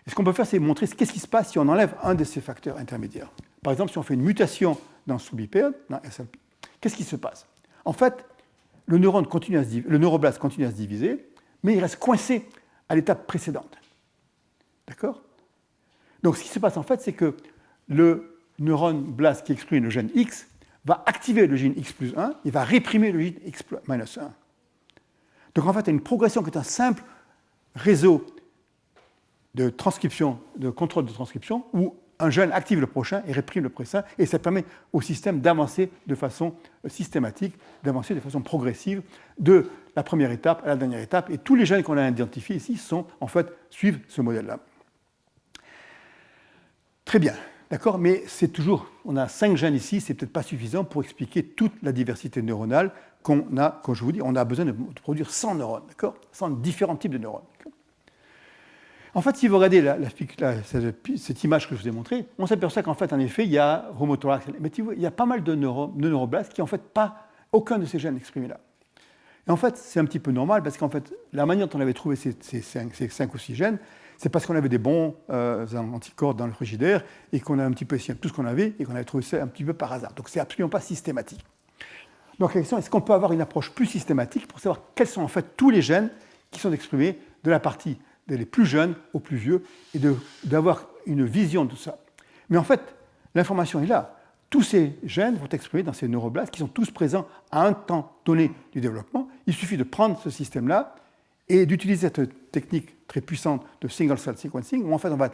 Et ce qu'on peut faire, c'est montrer qu'est-ce qui se passe si on enlève un de ces facteurs intermédiaires. Par exemple, si on fait une mutation dans le sous-bipède, dans SLP, qu'est-ce qui se passe? En fait, le neuroblast continue à se diviser, mais il reste coincé à l'étape précédente. D'accord? Donc, ce qui se passe, en fait, c'est que le neurone blast qui exprime le gène X va activer le gène X plus 1 et va réprimer le gène X minus 1. Donc, en fait, il y a une progression qui est un simple réseau de transcription, de contrôle de transcription, où un gène active le prochain et réprime le précédent, et ça permet au système d'avancer de façon systématique, d'avancer de façon progressive de la première étape à la dernière étape, et tous les gènes qu'on a identifiés ici suivent ce modèle-là. Très bien, d'accord, mais c'est toujours, on a 5 gènes ici, c'est peut-être pas suffisant pour expliquer toute la diversité neuronale qu'on a, comme je vous dis, on a besoin de produire 100 neurones, d'accord, 100 différents types de neurones. En fait, si vous regardez cette image que je vous ai montrée, on s'aperçoit qu'en fait, en effet, il y a homothorax, mais il y a pas mal de neuroblastes qui n'ont en fait pas aucun de ces gènes exprimés là. Et en fait, c'est un petit peu normal parce qu'en fait, la manière dont on avait trouvé ces 5 ou 6 gènes, c'est parce qu'on avait des bons anticorps dans le frigidaire et qu'on a un petit peu essayé tout ce qu'on avait et qu'on avait trouvé ça un petit peu par hasard. Donc, c'est absolument pas systématique. Donc, la question, est-ce qu'on peut avoir une approche plus systématique pour savoir quels sont en fait tous les gènes qui sont exprimés de la partie des plus jeunes aux plus vieux, et d'avoir une vision de tout ça. Mais en fait, l'information est là. Tous ces gènes vont exprimés dans ces neuroblastes qui sont tous présents à un temps donné du développement. Il suffit de prendre ce système-là et d'utiliser cette technique très puissante de single-cell sequencing, où en fait on va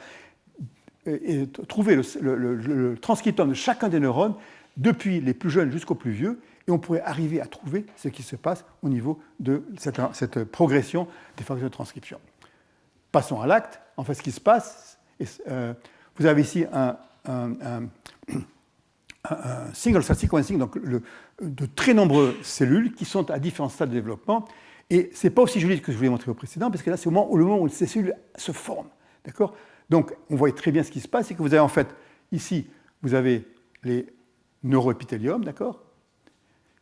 trouver le transcriptome de chacun des neurones depuis les plus jeunes jusqu'aux plus vieux, et on pourrait arriver à trouver ce qui se passe au niveau de cette progression des facteurs de transcription. Passons à l'acte. En fait, ce qui se passe, vous avez ici un single-cell sequencing, donc de très nombreuses cellules qui sont à différents stades de développement. Et ce n'est pas aussi joli que je vous l'ai montré au précédent, parce que là, c'est le moment où ces cellules se forment. D'accord ? Donc, on voit très bien ce qui se passe, c'est que vous avez en fait, ici, vous avez les neuroépithéliums, d'accord,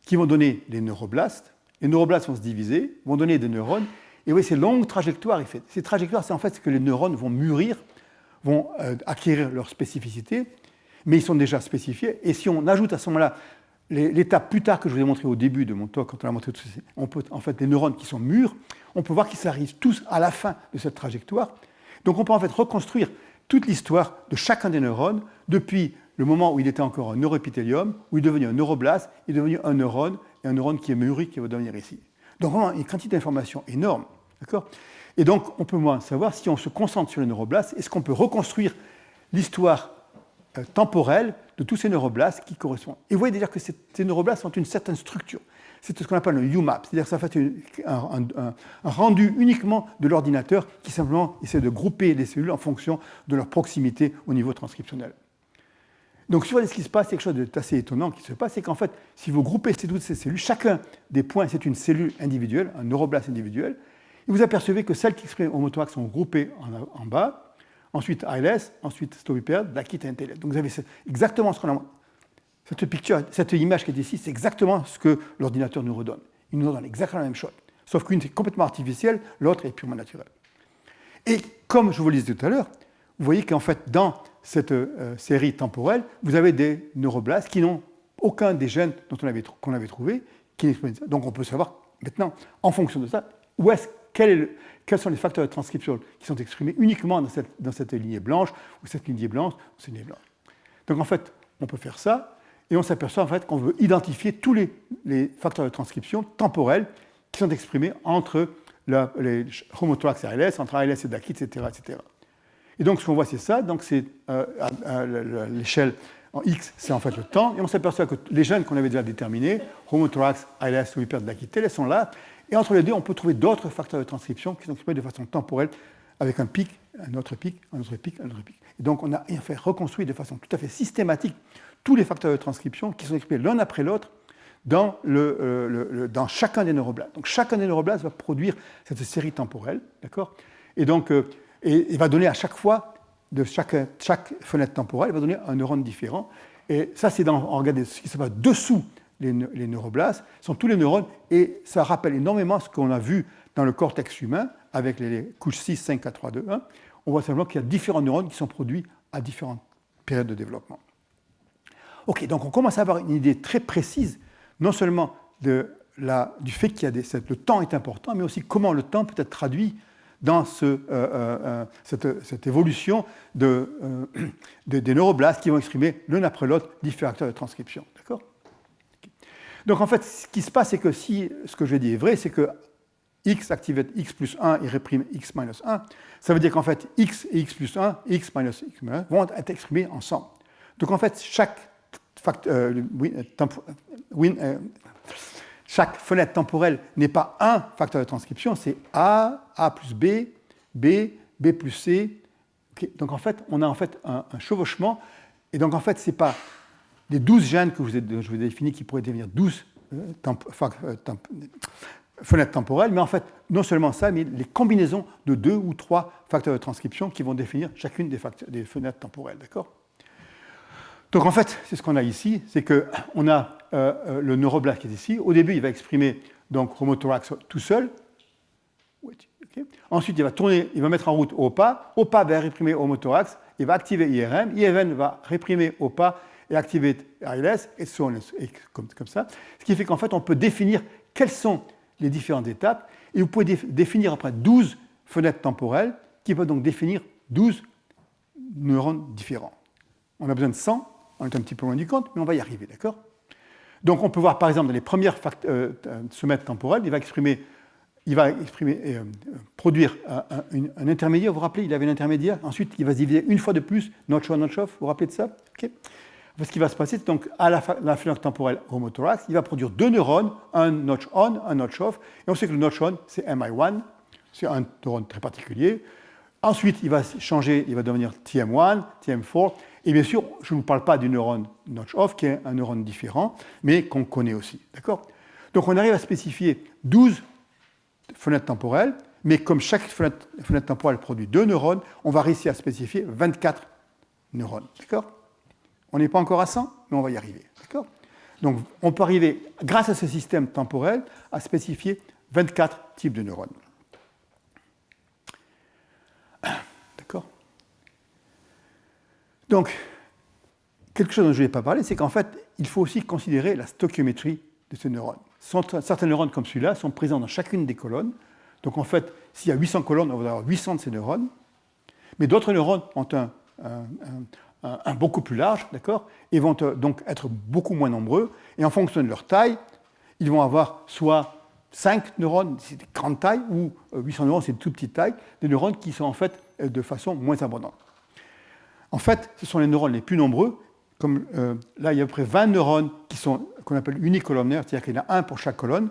qui vont donner les neuroblastes. Les neuroblastes vont se diviser, vont donner des neurones. Et vous voyez ces longues trajectoires. Ces trajectoires, c'est en fait ce que les neurones vont mûrir, vont acquérir leur spécificité, mais ils sont déjà spécifiés. Et si on ajoute à ce moment-là l'étape plus tard que je vous ai montré au début de mon talk, quand on a montré tout ça, on peut, en fait, les neurones qui sont mûrs, on peut voir qu'ils arrivent tous à la fin de cette trajectoire. Donc on peut en fait reconstruire toute l'histoire de chacun des neurones depuis le moment où il était encore un neuroépithélium, où il est devenu un neuroblaste, il est devenu un neurone, et un neurone qui est mûri, qui va devenir ici. Donc vraiment une quantité d'informations énorme. D'accord ? Et donc, on peut moins savoir, si on se concentre sur les neuroblastes, est-ce qu'on peut reconstruire l'histoire temporelle de tous ces neuroblastes qui correspondent. Et vous voyez déjà que ces neuroblastes ont une certaine structure. C'est ce qu'on appelle le UMAP, c'est-à-dire que ça fait un rendu uniquement de l'ordinateur qui simplement essaie de grouper les cellules en fonction de leur proximité au niveau transcriptionnel. Donc, si vous voyez ce qui se passe, c'est quelque chose d'assez étonnant qui se passe, c'est qu'en fait, si vous groupez toutes ces cellules, chacun des points, c'est une cellule individuelle, un neuroblaste individuel, et vous apercevez que celles qui expriment homothorax sont groupées en bas, ensuite ALS, ensuite stobiperde, Dachit et NTLS. Donc, vous avez exactement ce qu'on a. Cette image qui est ici, c'est exactement ce que l'ordinateur nous redonne. Il nous redonne exactement la même chose. Sauf qu'une est complètement artificielle, l'autre est purement naturelle. Et comme je vous le disais tout à l'heure, vous voyez qu'en fait, dans cette série temporelle, vous avez des neuroblastes qui n'ont aucun des gènes qu'on avait trouvé. Donc on peut savoir maintenant, en fonction de ça, quels sont les facteurs de transcription qui sont exprimés uniquement dans cette lignée blanche, ou cette lignée blanche, ou cette lignée blanche. Donc en fait, on peut faire ça, et on s'aperçoit en fait qu'on veut identifier tous les facteurs de transcription temporels qui sont exprimés entre les homothorax et ALS, entre ALS et Dachit, etc., etc. Et donc, ce qu'on voit, c'est ça. Donc, c'est à l'échelle en X, c'est en fait le temps. Et on s'aperçoit que les gènes qu'on avait déjà déterminés, homothorax, ALS, stobiperde, Dachit, elles sont là. Et entre les deux, on peut trouver d'autres facteurs de transcription qui sont exprimés de façon temporelle, avec un pic, un autre pic, un autre pic, un autre pic. Et donc, on a en fait reconstruit de façon tout à fait systématique tous les facteurs de transcription qui sont exprimés l'un après l'autre dans chacun des neuroblastes. Donc, chacun des neuroblastes va produire cette série temporelle, d'accord? Et donc, il va donner à chaque fois, de chaque fenêtre temporelle, il va donner un neurone différent. Et ça, c'est on regarde ce qui se passe dessous les neuroblastes, ce sont tous les neurones, et ça rappelle énormément ce qu'on a vu dans le cortex humain, avec les couches 6, 5, 4, 3, 2, 1. On voit simplement qu'il y a différents neurones qui sont produits à différentes périodes de développement. Ok, donc on commence à avoir une idée très précise, non seulement du fait qu'il y a le temps est important, mais aussi comment le temps peut être traduit dans cette évolution des neuroblastes qui vont exprimer l'un après l'autre différents facteurs de transcription. D'accord ? Donc en fait, ce qui se passe, c'est que si ce que je dis est vrai, c'est que x active x plus 1 et réprime x minus 1, ça veut dire qu'en fait, x et x plus 1, x minus x minus 1 vont être exprimés ensemble. Donc en fait, chaque fenêtre temporelle n'est pas un facteur de transcription, c'est A plus B, B plus C. Okay. Donc en fait, on a en fait un chevauchement, et donc en fait, ce n'est pas les 12 gènes que je vous ai définis qui pourraient devenir 12 fenêtres temporelles, mais en fait, non seulement ça, mais les combinaisons de 2 ou 3 facteurs de transcription qui vont définir chacune des fenêtres temporelles. D'accord ? Donc en fait, c'est ce qu'on a ici, c'est qu'on a le neuroblast qui est ici. Au début, il va exprimer donc homothorax tout seul. Okay. Ensuite, il va mettre en route OPA. OPA va réprimer homothorax, il va activer IRM. IRM va réprimer OPA et activer ALS, et comme ça. Ce qui fait qu'en fait, on peut définir quelles sont les différentes étapes, et vous pouvez définir après 12 fenêtres temporelles qui peuvent donc définir 12 neurones différents. On a besoin de 100, on est un petit peu loin du compte, mais on va y arriver, d'accord ? Donc on peut voir par exemple dans les premières fenêtres temporelles, il va produire un intermédiaire. Vous vous rappelez, il avait un intermédiaire. Ensuite, il va se diviser une fois de plus, notch on, notch off. Vous vous rappelez de ça? Okay. Ce qui va se passer, c'est donc à la fenêtre temporelle homothorax, il va produire 2 neurones, un notch on, un notch off. Et on sait que le notch on, c'est MI1, c'est un neurone très particulier. Ensuite, il va changer, il va devenir TM1, TM4. Et bien sûr, je ne vous parle pas du neurone notch off, qui est un neurone différent, mais qu'on connaît aussi. D'accord ? Donc on arrive à spécifier 12 fenêtres temporelles, mais comme chaque fenêtre temporelle produit 2 neurones, on va réussir à spécifier 24 neurones. D'accord ? On n'est pas encore à 100, mais on va y arriver. D'accord ? Donc on peut arriver, grâce à ce système temporel, à spécifier 24 types de neurones. D'accord ? Donc, quelque chose dont je ne vais pas parler, c'est qu'en fait, il faut aussi considérer la stoichiométrie de ces neurones. Certains neurones comme celui-là sont présents dans chacune des colonnes. Donc en fait, s'il y a 800 colonnes, on va avoir 800 de ces neurones. Mais d'autres neurones ont un beaucoup plus large, d'accord, et vont donc être beaucoup moins nombreux. Et en fonction de leur taille, ils vont avoir soit 5 neurones, c'est de grande taille, ou 800 neurones, c'est de toute petite taille, des neurones qui sont en fait de façon moins abondante. En fait, ce sont les neurones les plus nombreux. Comme là, il y a à peu près 20 neurones qu'on appelle unicolonnaires, c'est-à-dire qu'il y en a un pour chaque colonne.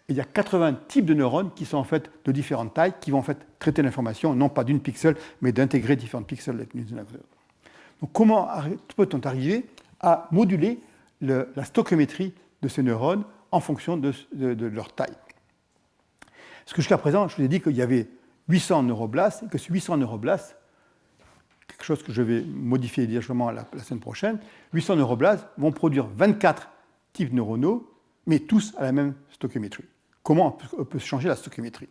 Et il y a 80 types de neurones qui sont en fait de différentes tailles, qui vont en fait traiter l'information, non pas d'une pixel, mais d'intégrer différentes pixels l'une à l'autre. Donc comment peut-on arriver à moduler la stoichiométrie de ces neurones en fonction de leur taille? Parce que jusqu'à présent, je vous ai dit qu'il y avait 800 neuroblastes, et que ces 800 neuroblastes, quelque chose que je vais modifier légèrement la semaine prochaine, 800 neuroblastes vont produire 24 types neuronaux, mais tous à la même stoichiométrie. Comment on peut changer la stoichiométrie?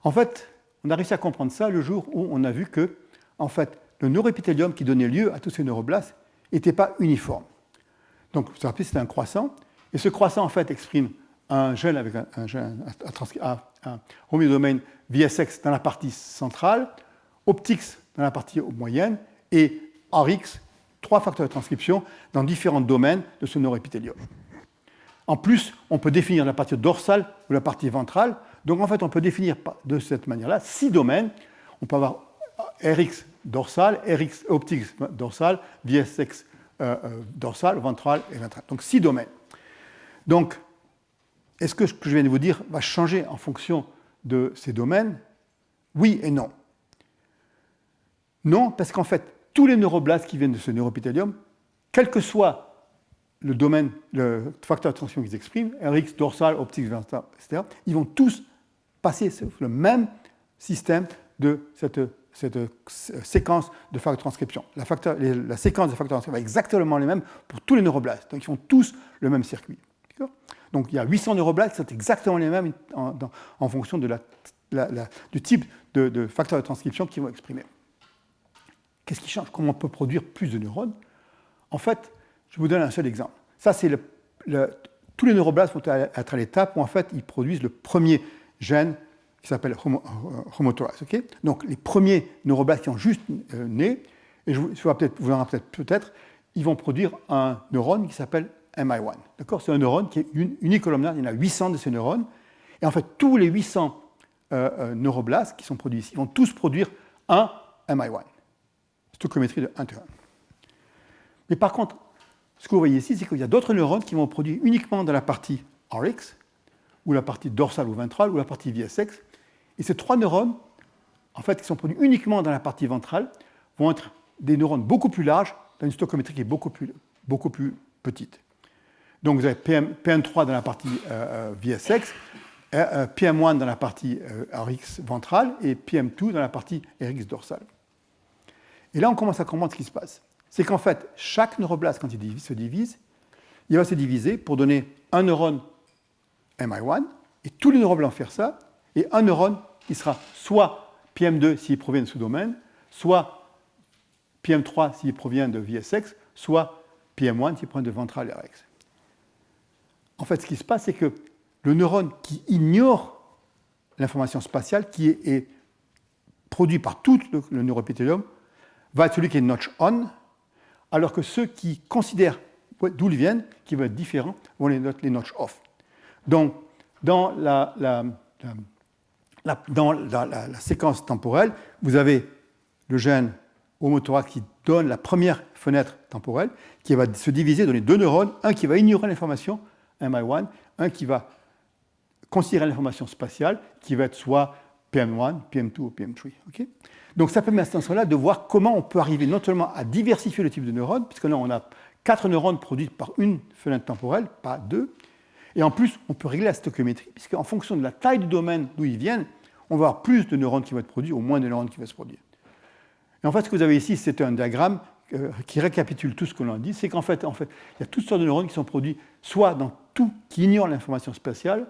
En fait, on a réussi à comprendre ça le jour où on a vu que, en fait, le neuroépithélium qui donnait lieu à tous ces neuroblastes n'était pas uniforme. Donc, vous vous rappelez, c'était un croissant, et ce croissant, en fait, exprime un gène avec un homéodomaine VSX dans la partie centrale, OptX dans la partie moyenne, et RX, 3 facteurs de transcription dans différents domaines de ce neuroépithélium. En plus, on peut définir la partie dorsale ou la partie ventrale. Donc en fait, on peut définir de cette manière-là 6 domaines. On peut avoir RX dorsal, RX OptX dorsal, VSX dorsal, ventral et ventral. Donc 6 domaines. Donc est-ce que ce que je viens de vous dire va changer en fonction de ces domaines? Oui et non. Non, parce qu'en fait, tous les neuroblastes qui viennent de ce neuroépithélium, quel que soit le domaine, le facteur de transcription qu'ils expriment, RX, dorsal, optique, ventral, etc., ils vont tous passer sur le même système de cette séquence de facteurs de transcription. La séquence de facteurs de transcription va exactement les mêmes pour tous les neuroblastes. Donc, ils font tous le même circuit. Donc, il y a 800 neuroblastes qui sont exactement les mêmes en fonction du type de facteurs de transcription qu'ils vont exprimer. Qu'est-ce qui change? Comment on peut produire plus de neurones? En fait, je vous donne un seul exemple. Ça, c'est tous les neuroblastes vont être à l'étape où, en fait, ils produisent le premier gène qui s'appelle homothorax. Okay, donc, les premiers neuroblastes qui ont juste né, et vous verrez peut-être, ils vont produire un neurone qui s'appelle MI1. D'accord? C'est un neurone qui est unicolomnaire. Il y en a 800 de ces neurones. Et en fait, tous les 800 neuroblastes qui sont produits ici vont tous produire un MI1. Stoichiométrie de 1 to 1. Mais par contre, ce que vous voyez ici, c'est qu'il y a d'autres neurones qui vont produire uniquement dans la partie RX, ou la partie dorsale ou ventrale, ou la partie VSX. Et ces trois neurones, en fait, qui sont produits uniquement dans la partie ventrale, vont être des neurones beaucoup plus larges, dans une stoichiométrie qui est beaucoup plus petite. Donc vous avez PM3 dans la partie VSX, PM1 dans la partie RX ventrale, et PM2 dans la partie RX dorsale. Et là, on commence à comprendre ce qui se passe. C'est qu'en fait, chaque neuroblaste, quand il se divise, il va se diviser pour donner un neurone MI1, et tous les neuroblastes vont faire ça, et un neurone qui sera soit PM2 s'il provient de ce domaine, soit PM3 s'il provient de VSX, soit PM1 s'il provient de ventral RX. En fait, ce qui se passe, c'est que le neurone qui ignore l'information spatiale, qui est produit par tout le neuroépithélium, va être celui qui est notch on, alors que ceux qui considèrent d'où ils viennent, qui vont être différents, vont les notch off. Donc, dans la séquence temporelle, vous avez le gène homothorax qui donne la première fenêtre temporelle, qui va se diviser, donner deux neurones, un qui va ignorer l'information, MI1, un qui va considérer l'information spatiale, qui va être soit PM1, PM2 ou PM3. Okay, donc ça permet à cet instant-là de voir comment on peut arriver non seulement à diversifier le type de neurones, puisque là on a 4 neurones produits par une fenêtre temporelle, pas 2, et en plus on peut régler la stoichiométrie, puisqu'en fonction de la taille du domaine d'où ils viennent, on va avoir plus de neurones qui vont être produits ou moins de neurones qui vont se produire. Et en fait, ce que vous avez ici, c'est un diagramme qui récapitule tout ce que l'on a dit, c'est qu'en fait, il y a toutes sortes de neurones qui sont produits soit dans tout, qui ignorent l'information spatiale,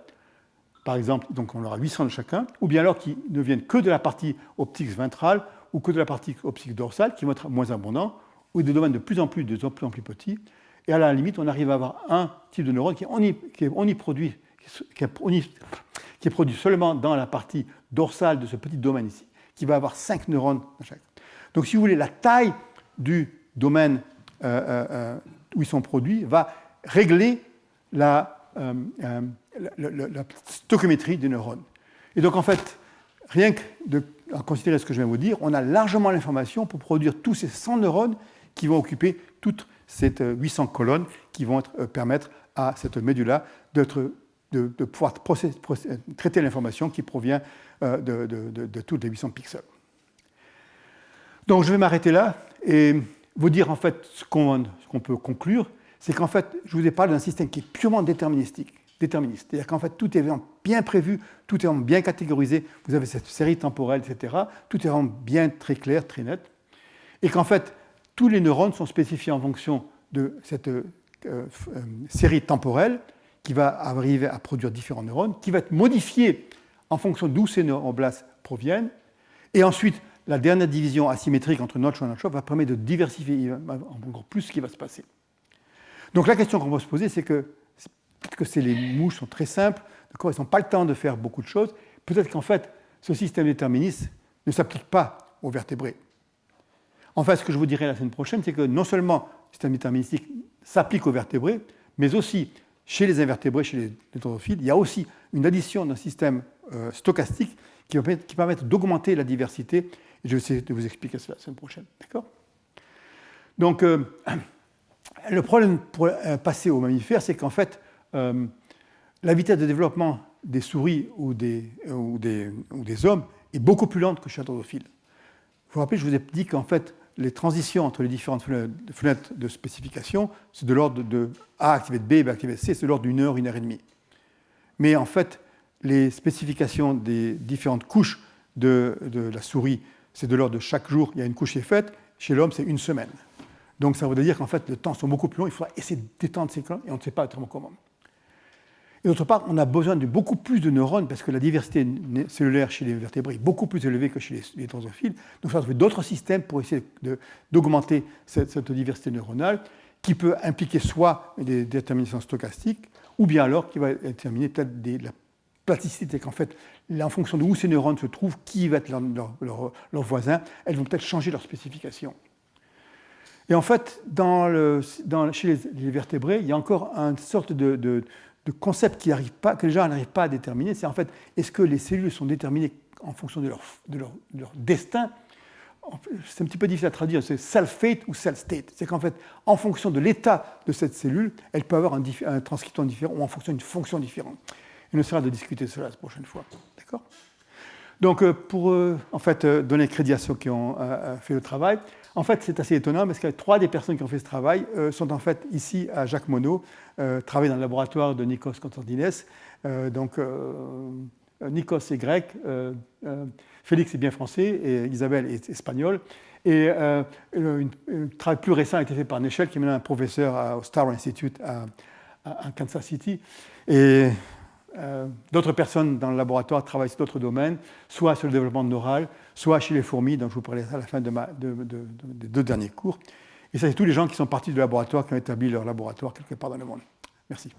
par exemple, donc on aura 800 de chacun, ou bien alors qui ne viennent que de la partie optique ventrale ou que de la partie optique dorsale, qui vont être moins abondants, ou des domaines de plus en plus petits. Et à la limite, on arrive à avoir un type de neurone qui est produit seulement dans la partie dorsale de ce petit domaine ici, qui va avoir 5 neurones dans chaque. Donc, si vous voulez, la taille du domaine où ils sont produits va régler la stoichiométrie des neurones. Et donc, en fait, rien que à considérer ce que je viens de vous dire, on a largement l'information pour produire tous ces 100 neurones qui vont occuper toutes ces 800 colonnes qui vont permettre à cette médula de pouvoir traiter l'information qui provient de tous les 800 pixels. Donc, je vais m'arrêter là et vous dire en fait ce qu'on peut conclure, c'est qu'en fait, je vous ai parlé d'un système qui est purement déterministe. C'est-à-dire qu'en fait, tout est vraiment bien prévu, tout est vraiment bien catégorisé, vous avez cette série temporelle, etc. Tout est vraiment bien très clair, très net. Et qu'en fait, tous les neurones sont spécifiés en fonction de cette série temporelle qui va arriver à produire différents neurones, qui va être modifiée en fonction d'où ces neuroblastes proviennent. Et ensuite, la dernière division asymétrique entre notch et notch off va permettre de diversifier encore plus ce qui va se passer. Donc la question qu'on va se poser, c'est que peut-être que les mouches sont très simples, ils n'ont pas le temps de faire beaucoup de choses. Peut-être qu'en fait, ce système déterministe ne s'applique pas aux vertébrés. En fait, ce que je vous dirai la semaine prochaine, c'est que non seulement le système déterministique s'applique aux vertébrés, mais aussi chez les invertébrés, chez les drosophiles, il y a aussi une addition d'un système stochastique qui va permettre d'augmenter la diversité. Et je vais essayer de vous expliquer cela la semaine prochaine. D'accord ? Donc, le problème pour passer aux mammifères, c'est qu'en fait, la vitesse de développement des souris ou des hommes est beaucoup plus lente que chez un drosophile. Vous vous rappelez, je vous ai dit qu'en fait, les transitions entre les différentes fenêtres de spécification, c'est de l'ordre de A activé de B, B activé de C, c'est de l'ordre d'une heure et demie. Mais en fait, les spécifications des différentes couches de la souris, c'est de l'ordre de chaque jour, il y a une couche qui est faite. Chez l'homme, c'est une semaine. Donc ça veut dire qu'en fait, les temps sont beaucoup plus longs. Il faudra essayer d'étendre ces temps et on ne sait pas autrement comment. Et d'autre part, on a besoin de beaucoup plus de neurones parce que la diversité cellulaire chez les vertébrés est beaucoup plus élevée que chez les drosophiles. Donc, il faut trouver d'autres systèmes pour essayer d'augmenter cette diversité neuronale qui peut impliquer soit des déterminations stochastiques ou bien alors qui va déterminer peut-être la plasticité, qu'en fait, en fonction de où ces neurones se trouvent, qui va être leur voisin, elles vont peut-être changer leur spécification. Et en fait, chez les vertébrés, il y a encore une sorte de concept que les gens n'arrivent pas à déterminer. C'est en fait, est-ce que les cellules sont déterminées en fonction de leur destin? C'est un petit peu difficile à traduire, c'est cell-fate ou cell-state. C'est qu'en fait, en fonction de l'état de cette cellule, elle peut avoir un transcriptome différent ou en fonction d'une fonction différente. Il nous sera de discuter de cela la prochaine fois. D'accord? Donc, pour en fait, donner crédit à ceux qui ont fait le travail, en fait, c'est assez étonnant parce que 3 des personnes qui ont fait ce travail sont en fait ici à Jacques Monod, travaillent dans le laboratoire de Nikos Konstantinès. Nikos est grec, Félix est bien français et Isabelle est espagnole. Et un travail plus récent a été fait par Nechel, qui est maintenant un professeur au Star Institute à Kansas City. Et d'autres personnes dans le laboratoire travaillent sur d'autres domaines, soit sur le développement neural, soit chez les fourmis, dont je vous parlais à la fin des 2 derniers cours. Et ça, c'est tous les gens qui sont partis du laboratoire, qui ont établi leur laboratoire quelque part dans le monde. Merci.